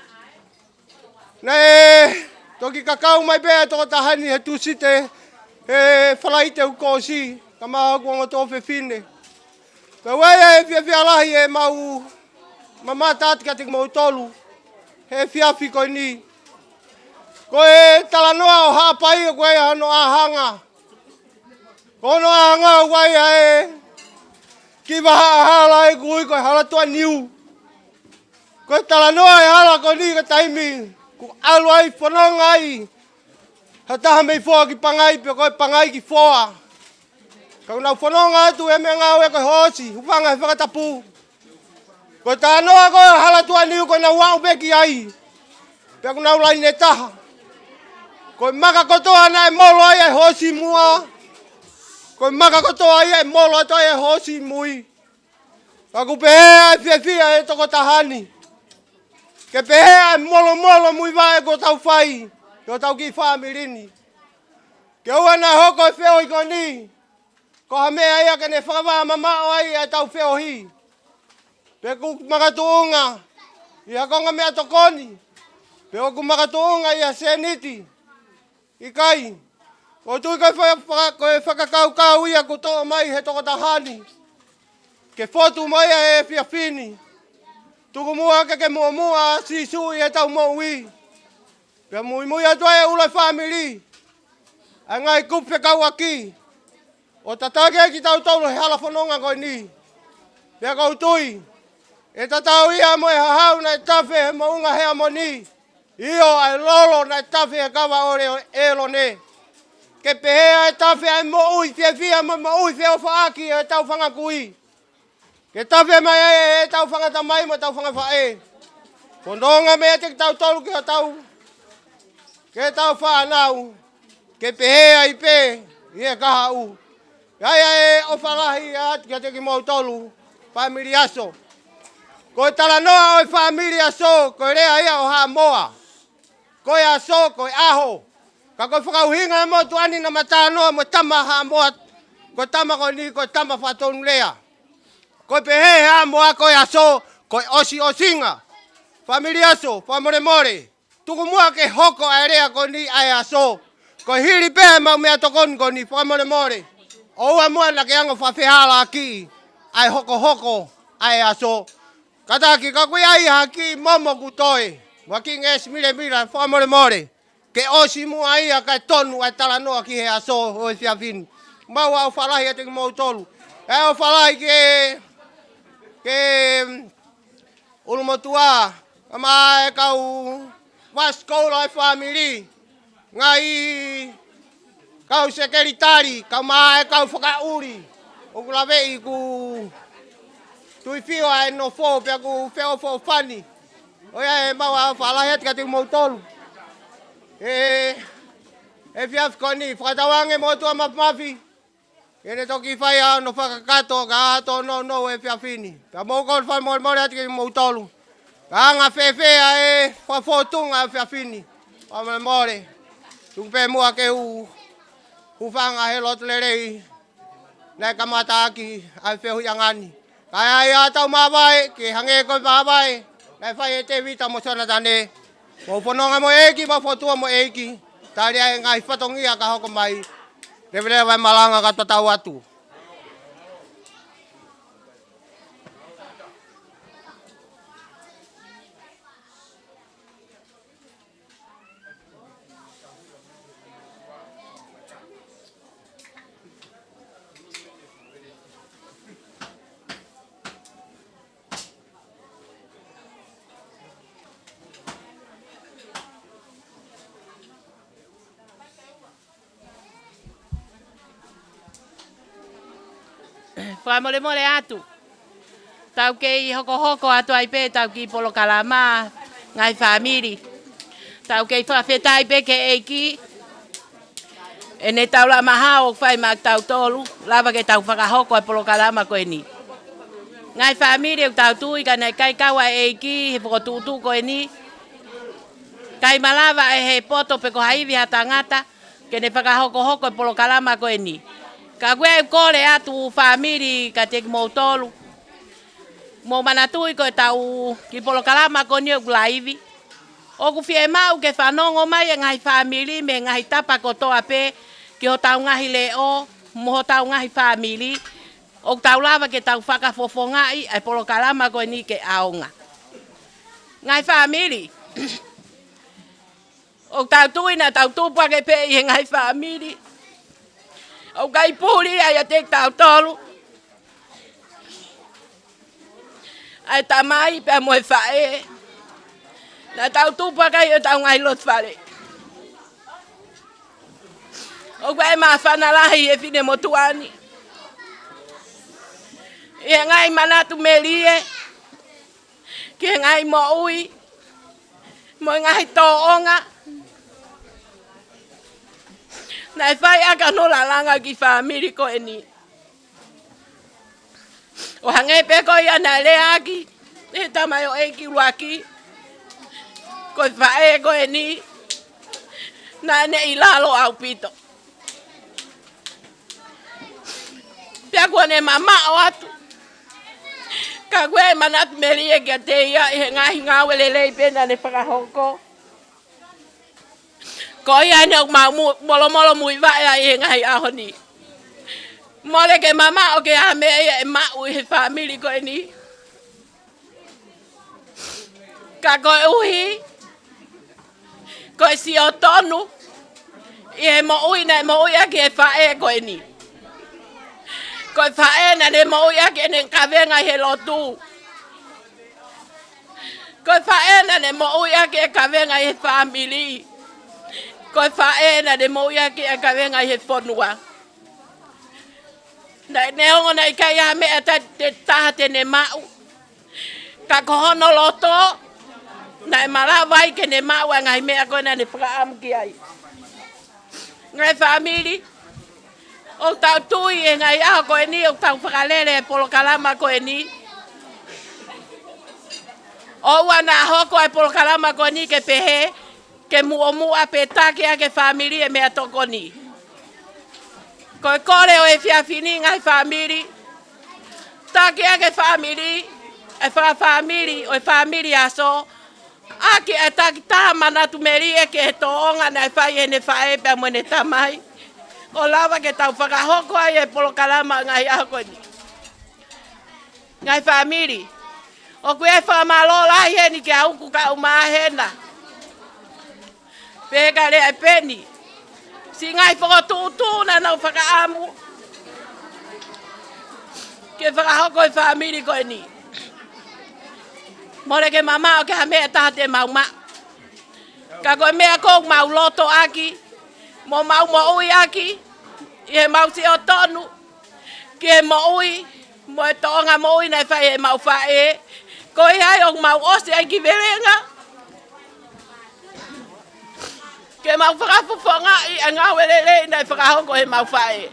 S3: Ne toki kakau mai bea toko tahani he tusite. He whalaite ukosi. Ka maha kuongo tō whiwhine. Ka wea e whia lahi e mau. Mamata atika tik mau tolu. He whiawhi koi ni. Ko e talanoa o hapai o koe hano ahanga. Ko no ahanga o koe e. Ki waha hala e kui koe hala tua niu. Ko talanoa e hala ko ni ka taimi. Ku alu ai whanonga ai. Ha taha mei whoa ki pangai pe koe pangai ki whoa. Kau nau whanonga atu e mea ngau e koe hosi. Upanga e whakatapu. Ko talanoa koe hala tua niu koe nau wau beki ai. Pe ku nau lai ne taha. Koe maka kotoa na e molo ai e hosi mua. Koe maka kotoa ai e molo ai e hosi mui. Kaku pehea e whiawhia e toko tahani. Ke pehea e molo mui vai ko tau whai. Ko tau ki whaamirini. Ke ua na hoko e whio i ko ni. Ko ha mea ia ke ne whakawaa mamao ai e tau whio hi. Pe ku makatuunga. Ia konga mea tokoni. Pe ku makatuunga ia seniti. Ikai. Ko tui koe whakakau ia ku tō mai he toko tahani. Ke fotu mai e whiawhini. Tuku mua ke mua si sui e tau moui. Pea mui atua e ula family. A ngai kupe kau aki. O tatake ki tau tolu he hala whanonga koi ni. Pea kau tui. E tatau ia mo e hahau na e tawhe he maunga hea mo ni. Io ai lolo na e tawhe e kawa ore e lo ne. Ke pehea e tawhe ai mo ui whiawhia mo ui whio whaaki e tau whangakui. Ke tawhe mai e tau whangata mai mo tau whangafae. Kondonga mea te tau tolu ki tau. Ke tau whanau. Ke pehea i pe. Ie kaha u. Iaia e o whalahi atu kia te ki mau tolu. Family aso. Koe talanoa o e family aso. Koe rea ia o haa moa. Koe aso, koe aho. Ka koe whakauhinga e mo tuani na matanoa mo tama haa moa. Koe tama koe ni, koe tama whatonu lea. Koe pehe haa moa koe aso. Koe osi osinga. Family aso, whamore more. Tuku mua ke hoko ai rea koe ni ai aso. Koe hiri pehe mau mea tokoni koe ni whamore more. Oua mua na ke ango whawhihala ki. Ai hoko ai aso. Kataki ka koe ai haki momo kutoe. Waki nges mire whamore more. Ke osi mua ia kai tonu ai talanoa ki he aso o e whiawhini. Mau au whalahi ate ki mau tolu. E au whalahi ke ulumotua. Kama e kau waskoula e family. Ngai kau sekeritari. Kama e kau whakauri. O kulawei ku tui whio ai no fo pia ku whio fo whani. Oia e mau au whalahi ate ki mau tolu. E whiaf koni, whakatawange mo tua mafi. E ne toki whai au no whakakato, ka ato no e whiafini. Ka mōkon whai mōre ati ki mō tolu. Ka anga whewhea e whawhotunga e whiafini. Whamore more. Tukupe mua ke whanga he lotele rei. Nei kamata aki ai whehu yangani. Ka ai atau mawai, ki hange koe mawai. Nei whai e te vita mo sona tane. Mo whanonga mo eiki, mo whotua mo eiki. Tari ai ngai whatongia ka hoko mai. Rewere wai malanga ka tatau atu.
S6: whamole mole atu. Tau ke I hoko atu ai pe tau ki polo kalama ngai family. Tau ke I whawhetai pe ke eiki. E ne tau la maha o whai mak tau tolu. Lava ke tau whakahoko ai polo kalama koe ni. Ngai family o tau tui ka nei kai kawa eiki he poko tutu koe ni. Kai malava e he poto pe ko haivi ha tangata. Ke ne whakahoko ai polo kalama koe ni. Ka koe kore atu family ka te mo tolu. Mo manatui ko tau ki polo kalama ko ni o glaivi. O ku fie mau ke whanongo mai e ngai family me ngai tapa ko toa pe ki ho tau ngahi leo mo ho tau ngahi family. O tau lava ke tau whakafofongai ai polo kalama ko ni ke aonga. Ngai family. O tau tuina tau tupa ke pe i ngai family. O kai puli ai a te tau tolu. Ai tamai pe mo fae. Na tau tupa kai o tau ngai lot fale. O kai ma fana lahi e fine motuani. E ngai manatu melie. Ke ngai mo ui. Mo ngai toonga. Na fai aka no la langa ki family ko eni. O hange pe ko ia na le aki. E tamai o eki waki. Ko fae ko eni. Na ne ilalo au pito. Pia ko ne mama o atu. Ka koe manat merie kia te ia i he ngahi ngāwe lelei pena ne whakahoko. Ko ia ne o molo mui vai i he ngahi ahoni. Mole ke mama o ke a me e mau i he family ko ni. Ka koe uhi. Koe si o tonu. I he mo ui na mo ui aki e whae ko ni. Koe whae na ne mo ui aki ne kawenga he lotu. Koe whae na ne mo ui aki e kawenga he family. Koe whae na ne mo ui aki e kawenga he whonua. Ne hongo na i kai a mea te taha te ne mau. Ka kohono loto. Na e marawai ke ne mau a ngai mea koe na ne whakaamu ki ai. Ngai family. O tau tui e ngai aho koe ni. O tau whakalele e polo kalama koe ni. O ua na hoko e polo kalama koe ni ke pehe. Ke mua pe take a ke family e mea toko ni. Koe kore o e fiafini ngai family. Take a ke family. E wha family o e family aso. Aki e taki taha manatu meri e ke he toonga na e whai e ne whae pe mo ne tamai. O lava ke tau whakahoko ai e polo kalama ngai ako ni. Ngai family. O kue e whamalo lahi he ni ke auku ka umahena. Peka rea e peni. Si ngai whakotutu na nau whakaamu. Ke whakahoko e family koe ni. Mole ke mama o ke ha mea taha te mau ma. Ka koe mea kou mau loto aki. Mo mau mo ui aki. I he mau si o tonu. Ki he mo ui. Mo e toonga mo ui nei whai he mau whae. Ko i hai o mau ose ai ki verenga. Ke mau whakafufonga i a ngā welele nei whakahoko he mau whae.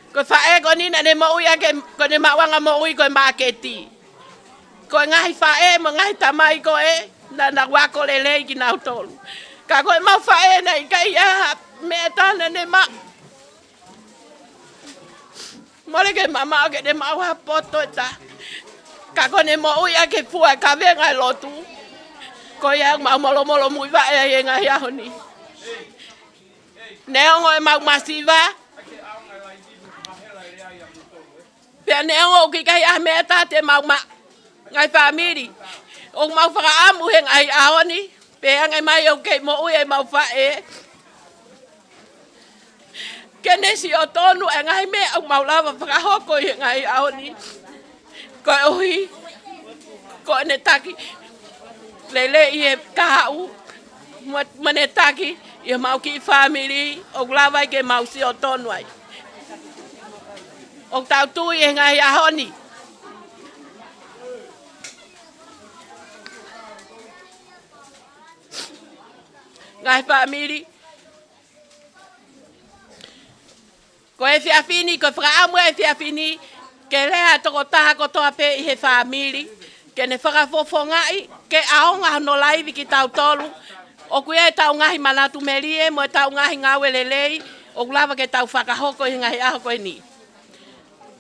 S6: Ko whae ko nina ne mo ui ake. Ko ne mawanga mo ui ko e maketi. Ko ngahi whae mo ngahi tamai ko e. Na wako lele ki nau tolu. Ka koe mau whae nei kai aha. Mea tāna ne ma. Mole ke mama o ke ne mau ha poto e ta. Ka koe ne mo ui ake fua ka venga e lotu. Ko ia mau molo mui wae e ngahi ahoni. Ne ongo e mau masiva. Pea ne ongo ki kai ah mea tā te mau ma. Ngai family. O mau whakaamu he ngai ahoni. Pea ngai mai o kei mo ui e mau whae. Kene si o tonu e ngai mea au mau lava whakahoko i ngai ahoni. Koe uhi. Koe ne taki. Lele i e kahau. Mane taki. I mau ki family. O lava i ke mau si o tonu ai. O tau tui e ngai ahoni. Ngai family. Ko e whiawhini, ko whakaamu e whiawhini, ke lea toko taha ko toa pe i he family, ke ne whakafofo ngai, ke aonga no laivi ki tau tolu, o kuia e tau ngahi manatu merie, mo e tau ngahi ngawe lelei, o kulava ke tau whakahoko i ngahi aho koe ni.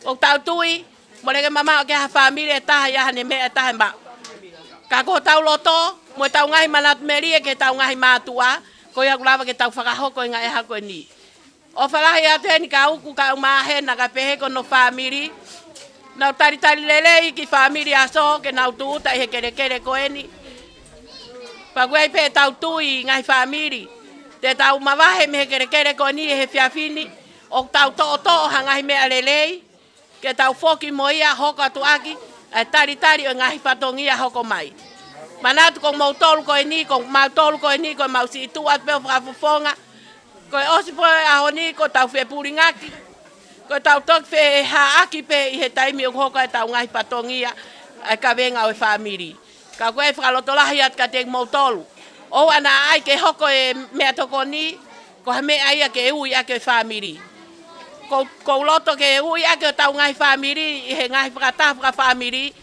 S6: O tau tui, mo lege mama o ke ha family e taha iaha ne mea e taha mbao. Ka ko tau loto, mo e tau ngahi manatu merie, ke tau ngahi mātua, ko ia kulava ke tau whakahoko i ngahi aho koe ni. O whalahi atu heni ka uku ka umahe na ka peheko no family. Nau tari lelei ki family aso ke nau tuuta i he kere koe ni. Paguei pe tau tui ngai family. Te tau mawahe me he kere koe ni he whiawhini. O tau to'o hangahi mea lelei. Ke tau foki mo ia hoko atu aki. Ai tari o ngahi patongia hoko mai. Manatu kong mautolu koe ni, kong mautolu koe ni, kong mausi itu atu peo whakafofonga. Ko osi po ahoni ko tau fe puringaki. Ko tau tok fe haaki pe i he taimi o hoko e tau ngahi patongia ai ka venga o e family. Ka koe whakalotolahi at ka te mautolu. O ana ai ke hoko e mea toko ni, ko ha mea ia ke ui ake family. Ko loto ke ui ake tau ngahi family, i he ngahi whakataha family.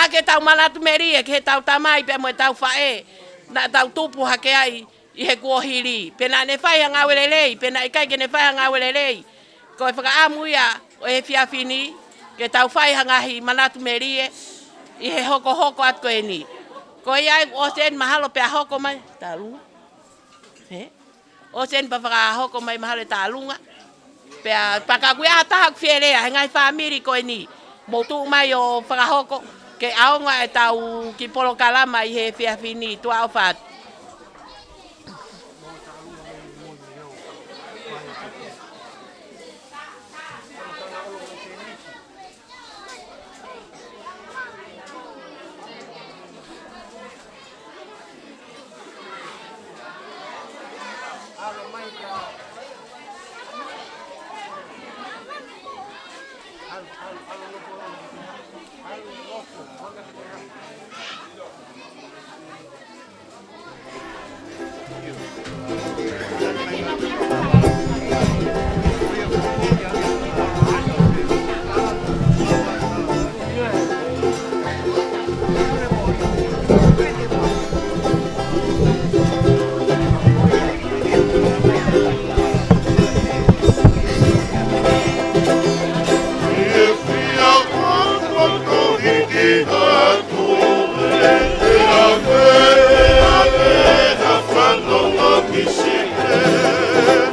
S6: Ake tau manatu meri e ke tau tamai pe mo e tau whae. Na tau tupu hake ai. I he kuohiri. Pena ne whai hanga welelei. Pena i kai ke ne whai hanga welelei. Ko e whakaamu ia o he whiawhini. Ke tau whai hanga hi manatu merie. I he hoko at koe ni. Ko iai o sen mahalo pe a hoko mai. Tālunga. O sen pa whaka hoko mai mahalo tālunga. Pe a pakakuia tahak whierea. Hengai whamiri koe ni. Moutu mai o whaka hoko. Ke aonga e tau ki polo kalama i he whiawhini. Tua o whatu.
S7: Michigan.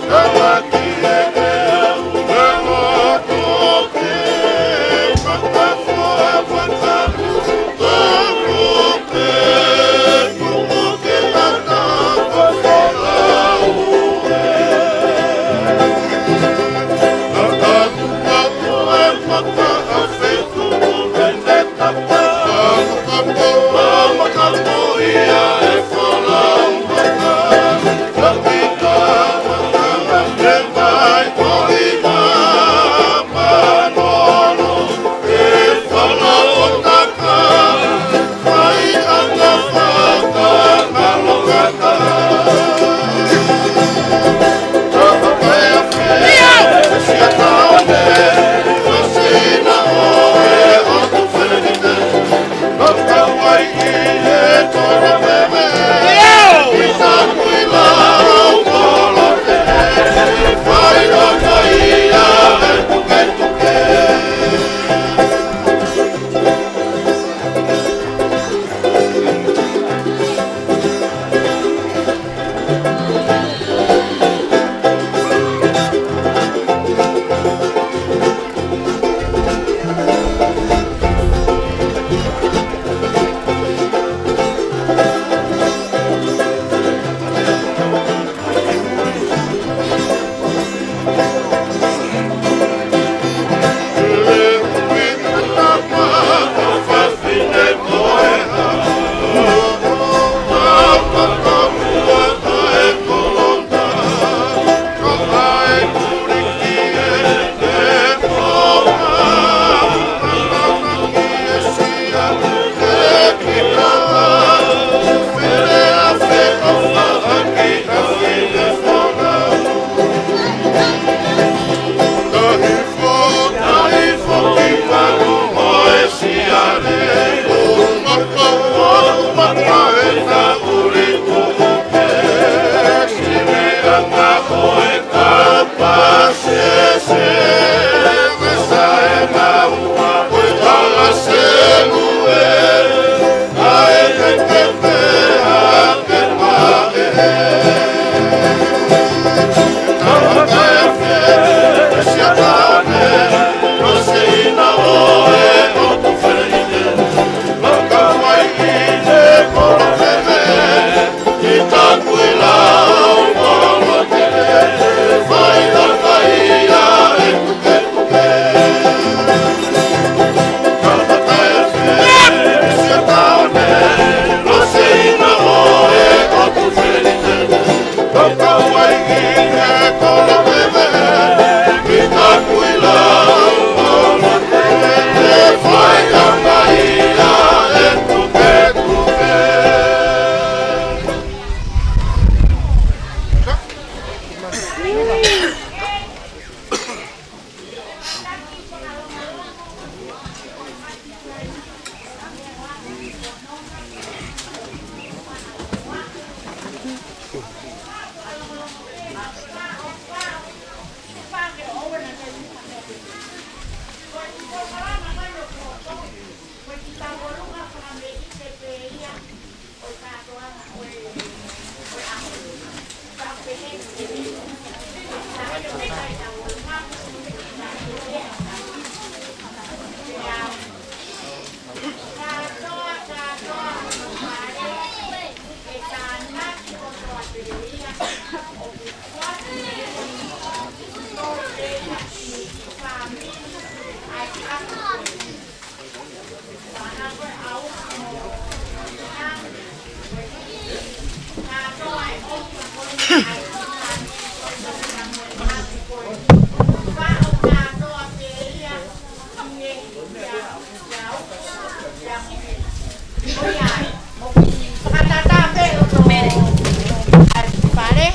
S2: Pare,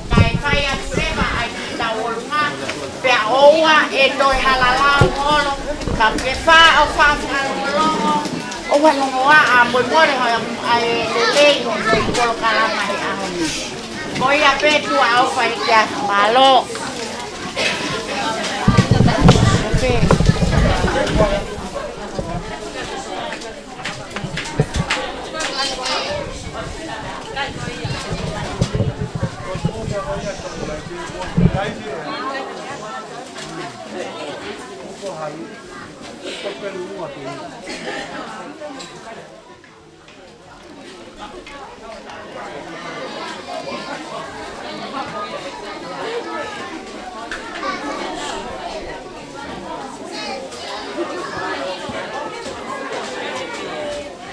S2: kai kai a sema ai ta olunga pe oa e noi halala ngolo ka ke fa o fa ngolo o wa no wa a mo mo re ai le no ko kala mai a honi ko ia pe tu a o fa ia malo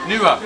S5: Niva.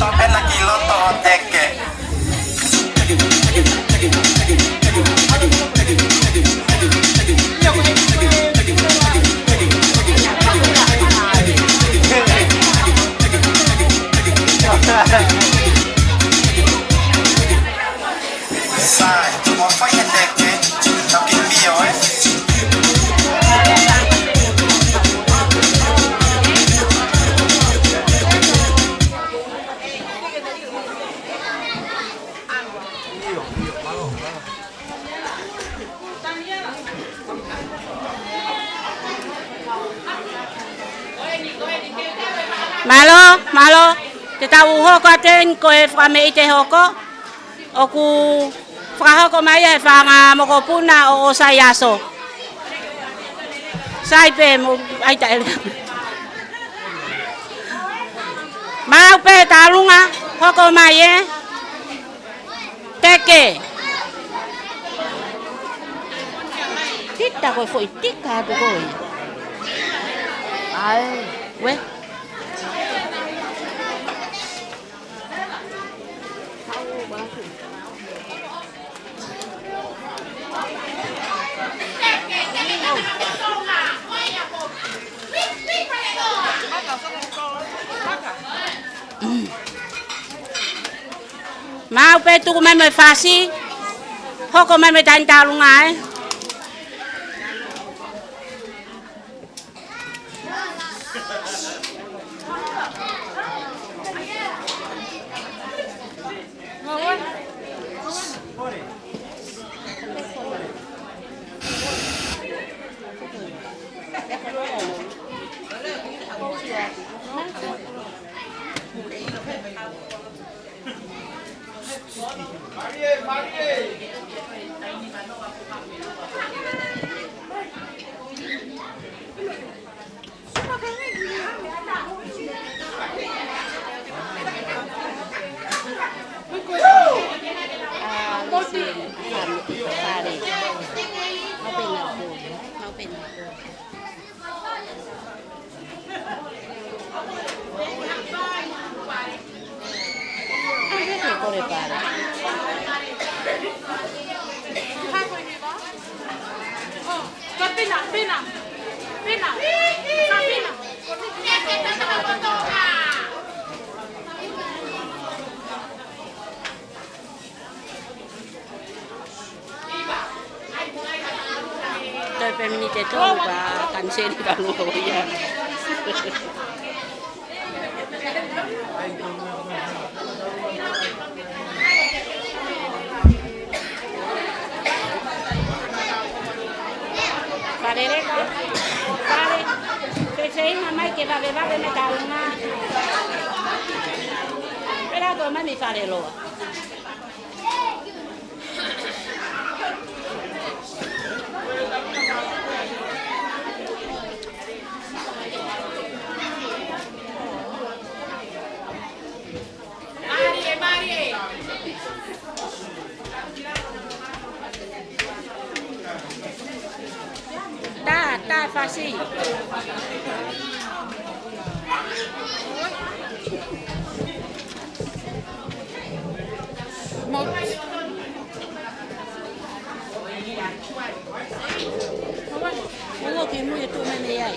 S7: loto pena kiloto teke. Sai, tu mau fai teke, tao kinh bio ấy.
S4: Malo, te tau hoko ten ko e whamei te hoko. O ku whakahoko mai e whanga moko puna o sai aso. Sai pe mo aita ele. Mau pe talunga hoko mai e. Teke. Tita ko foi tika do koi. Ai, we. Mau pe tu mai mai fasi. Hoko mai mai tan talunga ai. Te tau ba cancel ka lo ya. Parere ka. Pare. Ke sei mamai ke va me ta una. Pero to mami fare lo. Ta fácil. Uno que muy tu me me ai.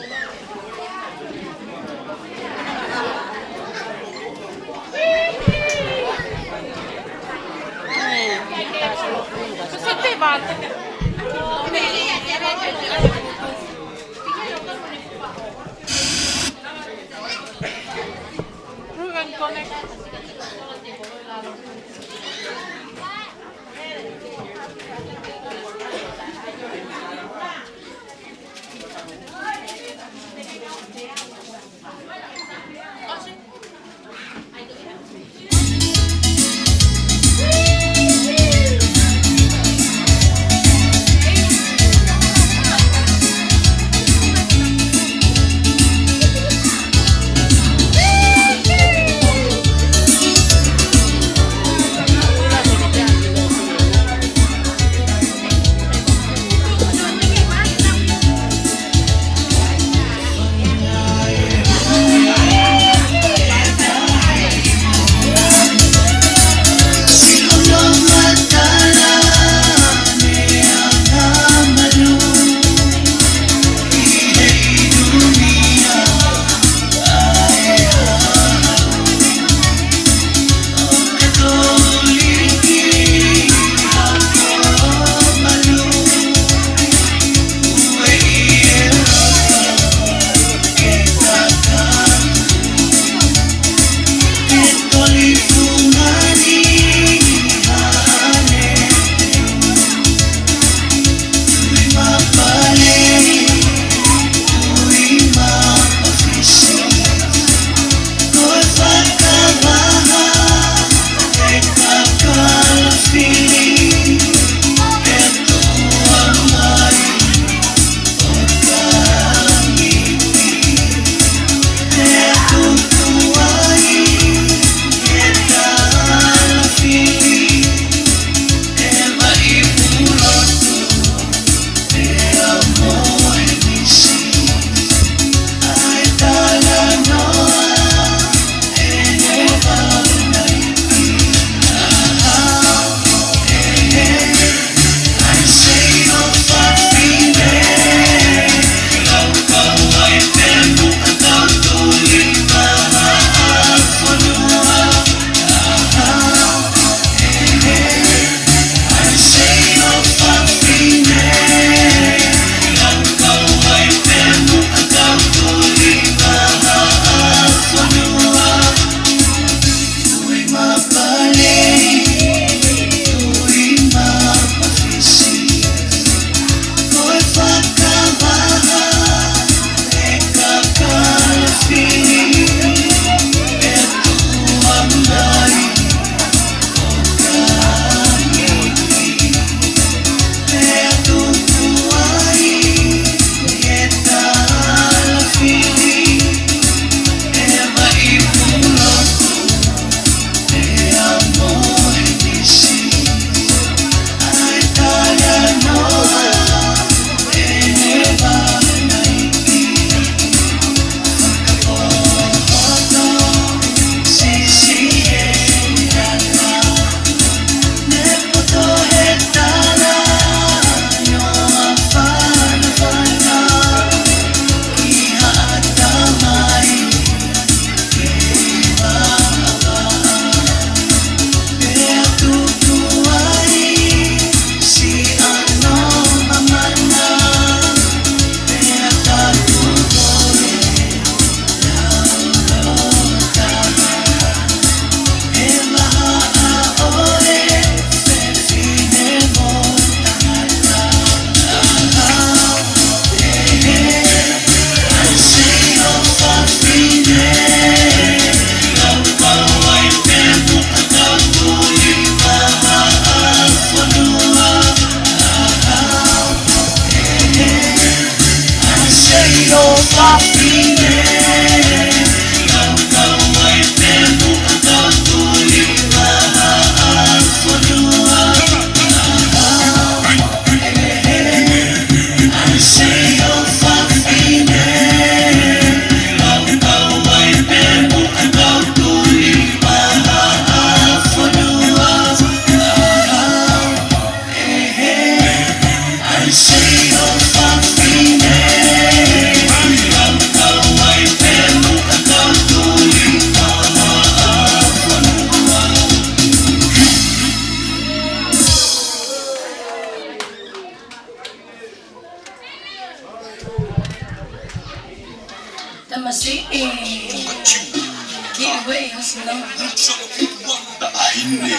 S8: ahine.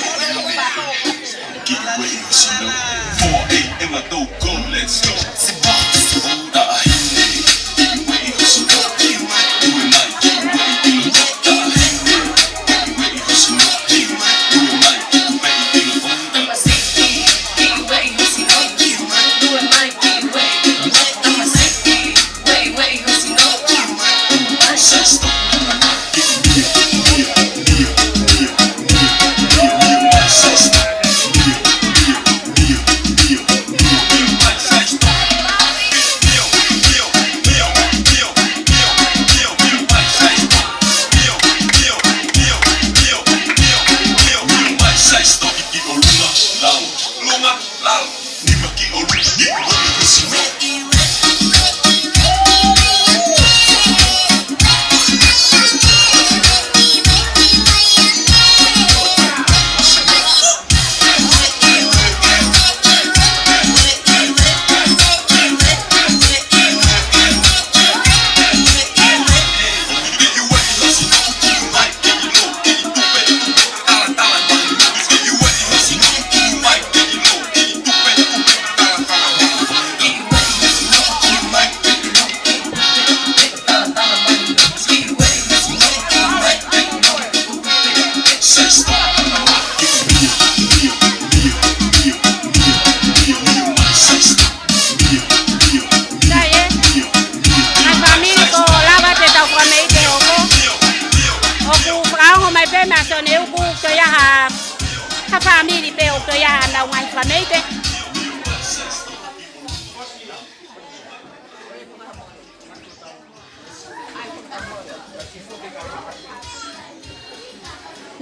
S8: Get ready, you know. 4 a.m. I throw go, let's go. Ahine. Get ready, you know. Do it like get ready, you know. Ahine. Get ready, you know. Do it like get ready, you know. I'ma say get ready, you know. Do it like get ready, you know. I'ma say get ready, you know. Do it like say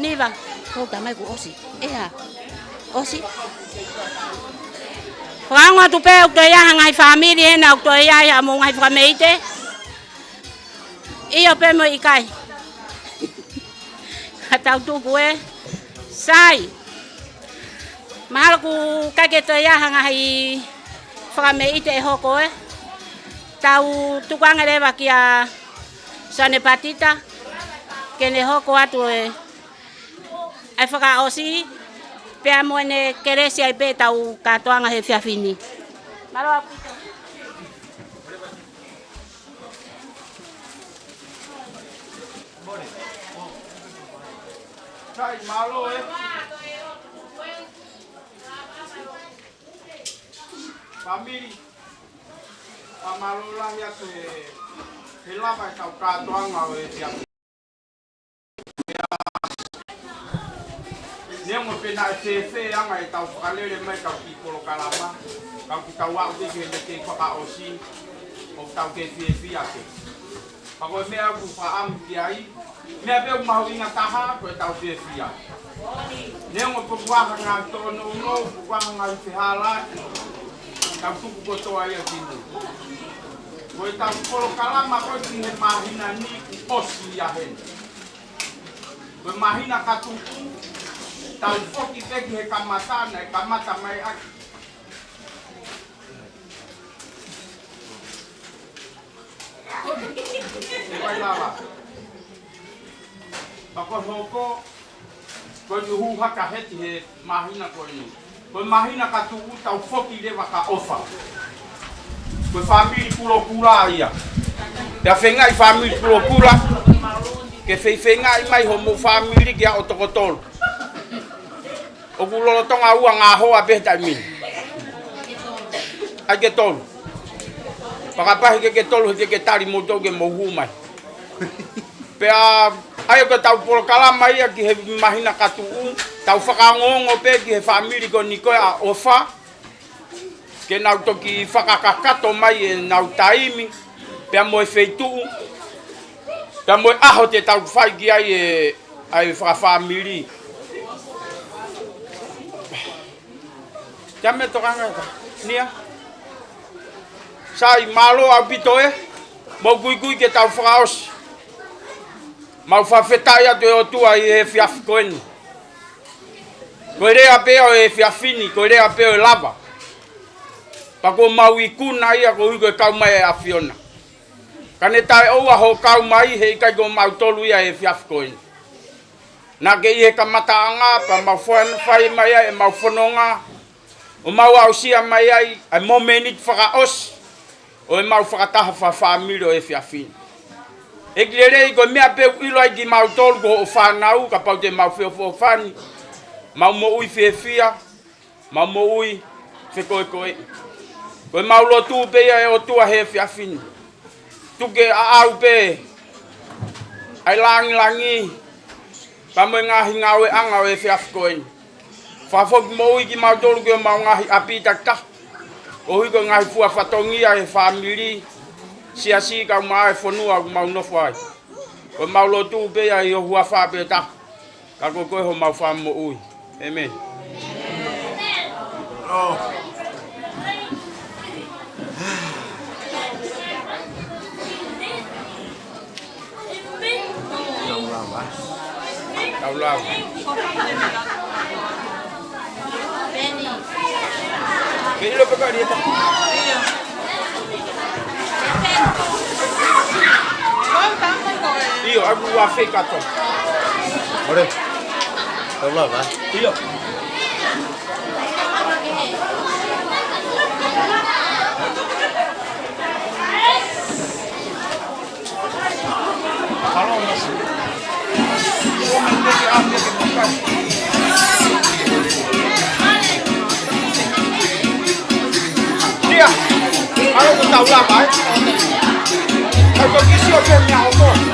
S4: Niva, kau tamai ku osi. Osi. Rangwa tu pe ukto ya hangai family na ukto ya mo ngai famete. Iyo pe mo ikai. Atau tu gue sai. Mahal ku kageto ya hangai famete hoko Tau tukang ele bakia sane patita. Kene hoko atu ai whaka osi, pia moene keresi ai pe tau katoanga he whiawhini. Maroa pito.
S5: Sai malo Family. Pamalo lang ya he lava tau katoanga he whiawhini. Yang mo pena se anga e tau whakalere mai tau ki Polo Kalama. Kau ki tau wau te ke whakaosi o tau ke whiawhi ake. Pako mea ku whaamu ki ai. Mea peo mahu inga taha ko e tau whiawhi ake. Yang mo pukuaha ngā tono uno, pukuaha ngā whihala. Tau tuku kotoa ia tinu. Ko e tau Polo Kalama ko ki he mahina ni osi ia hen. Ko e mahina katuku. Tau foki peki he kamata mai aki. Vai lava. Bako hoko, ko ni hu haka heti he mahina ko ni. Ko mahina ka tu tau foki le waka ofa. Ko family pulo pula ia. Ya fenga I family pulo pula. Ke fenga I mai homo family ke otokotol. O kulolo tonga ua ngā hoa pehta min. Ai ke tolu. Pakapahi ke tolu he ke tari moto ke mohu mai. Pea ai ke tau Polo Kalama ia ki he mahina katu tau whakangongo pe ki he family ko nikoe a ofa. Ke nau toki whakakakato mai e nau taimi. Pea moe feitu. Pea moe aho te tau whai ki ai whakafamili. Jame tokanga nia. Sai malo au pitoe. Mo gui ke tau whakaos. Mau whawhetai atu e o tua I he whiawhi koeni. Koe rea peo e whiawhini, koe rea peo e lava. Pako mau I kuna ia ko huko e kau mai e awhiona. Kane tae oua ho kau mai he ikai ko mau tolu ia e whiawhi koeni. Na ke ie kamataanga pa mawhan whai mai ai mau whanonga. O mau au sia mai ai ai momenit whakaos. O e mau whakataha whawhamiro e whiawhin. E kirerei ko mea peu ilo ai ki mau tolu ko o whanau ka pau te mau whio whani. Mau mo ui whiawhia. Mau mo ui whikoe. Koe mau lo tu pe e o tua he whiawhin. Tuke a au pe. Ai langi. Pa mo ngahi ngau e anga o e whiawhikoe. Whawhok mo ui ki mau tolu ko mau ngahi api takta. O hui ko ngahi pua whatongia e whamiri. Siasi ka mau e whanua mau nofu ai. Koe mau lo tu pe e o hua whape ta. Ka koe ho mau wham mo ui. Amen. Oh. Tao lao. Cái lúc có đi không? Io, aku wa fake to.
S3: Ore. Tao lao ba?
S5: Io. Halo, Mas. Dia, kalau aku tahu lah, Pak. Kalau kisi oke nyamuk.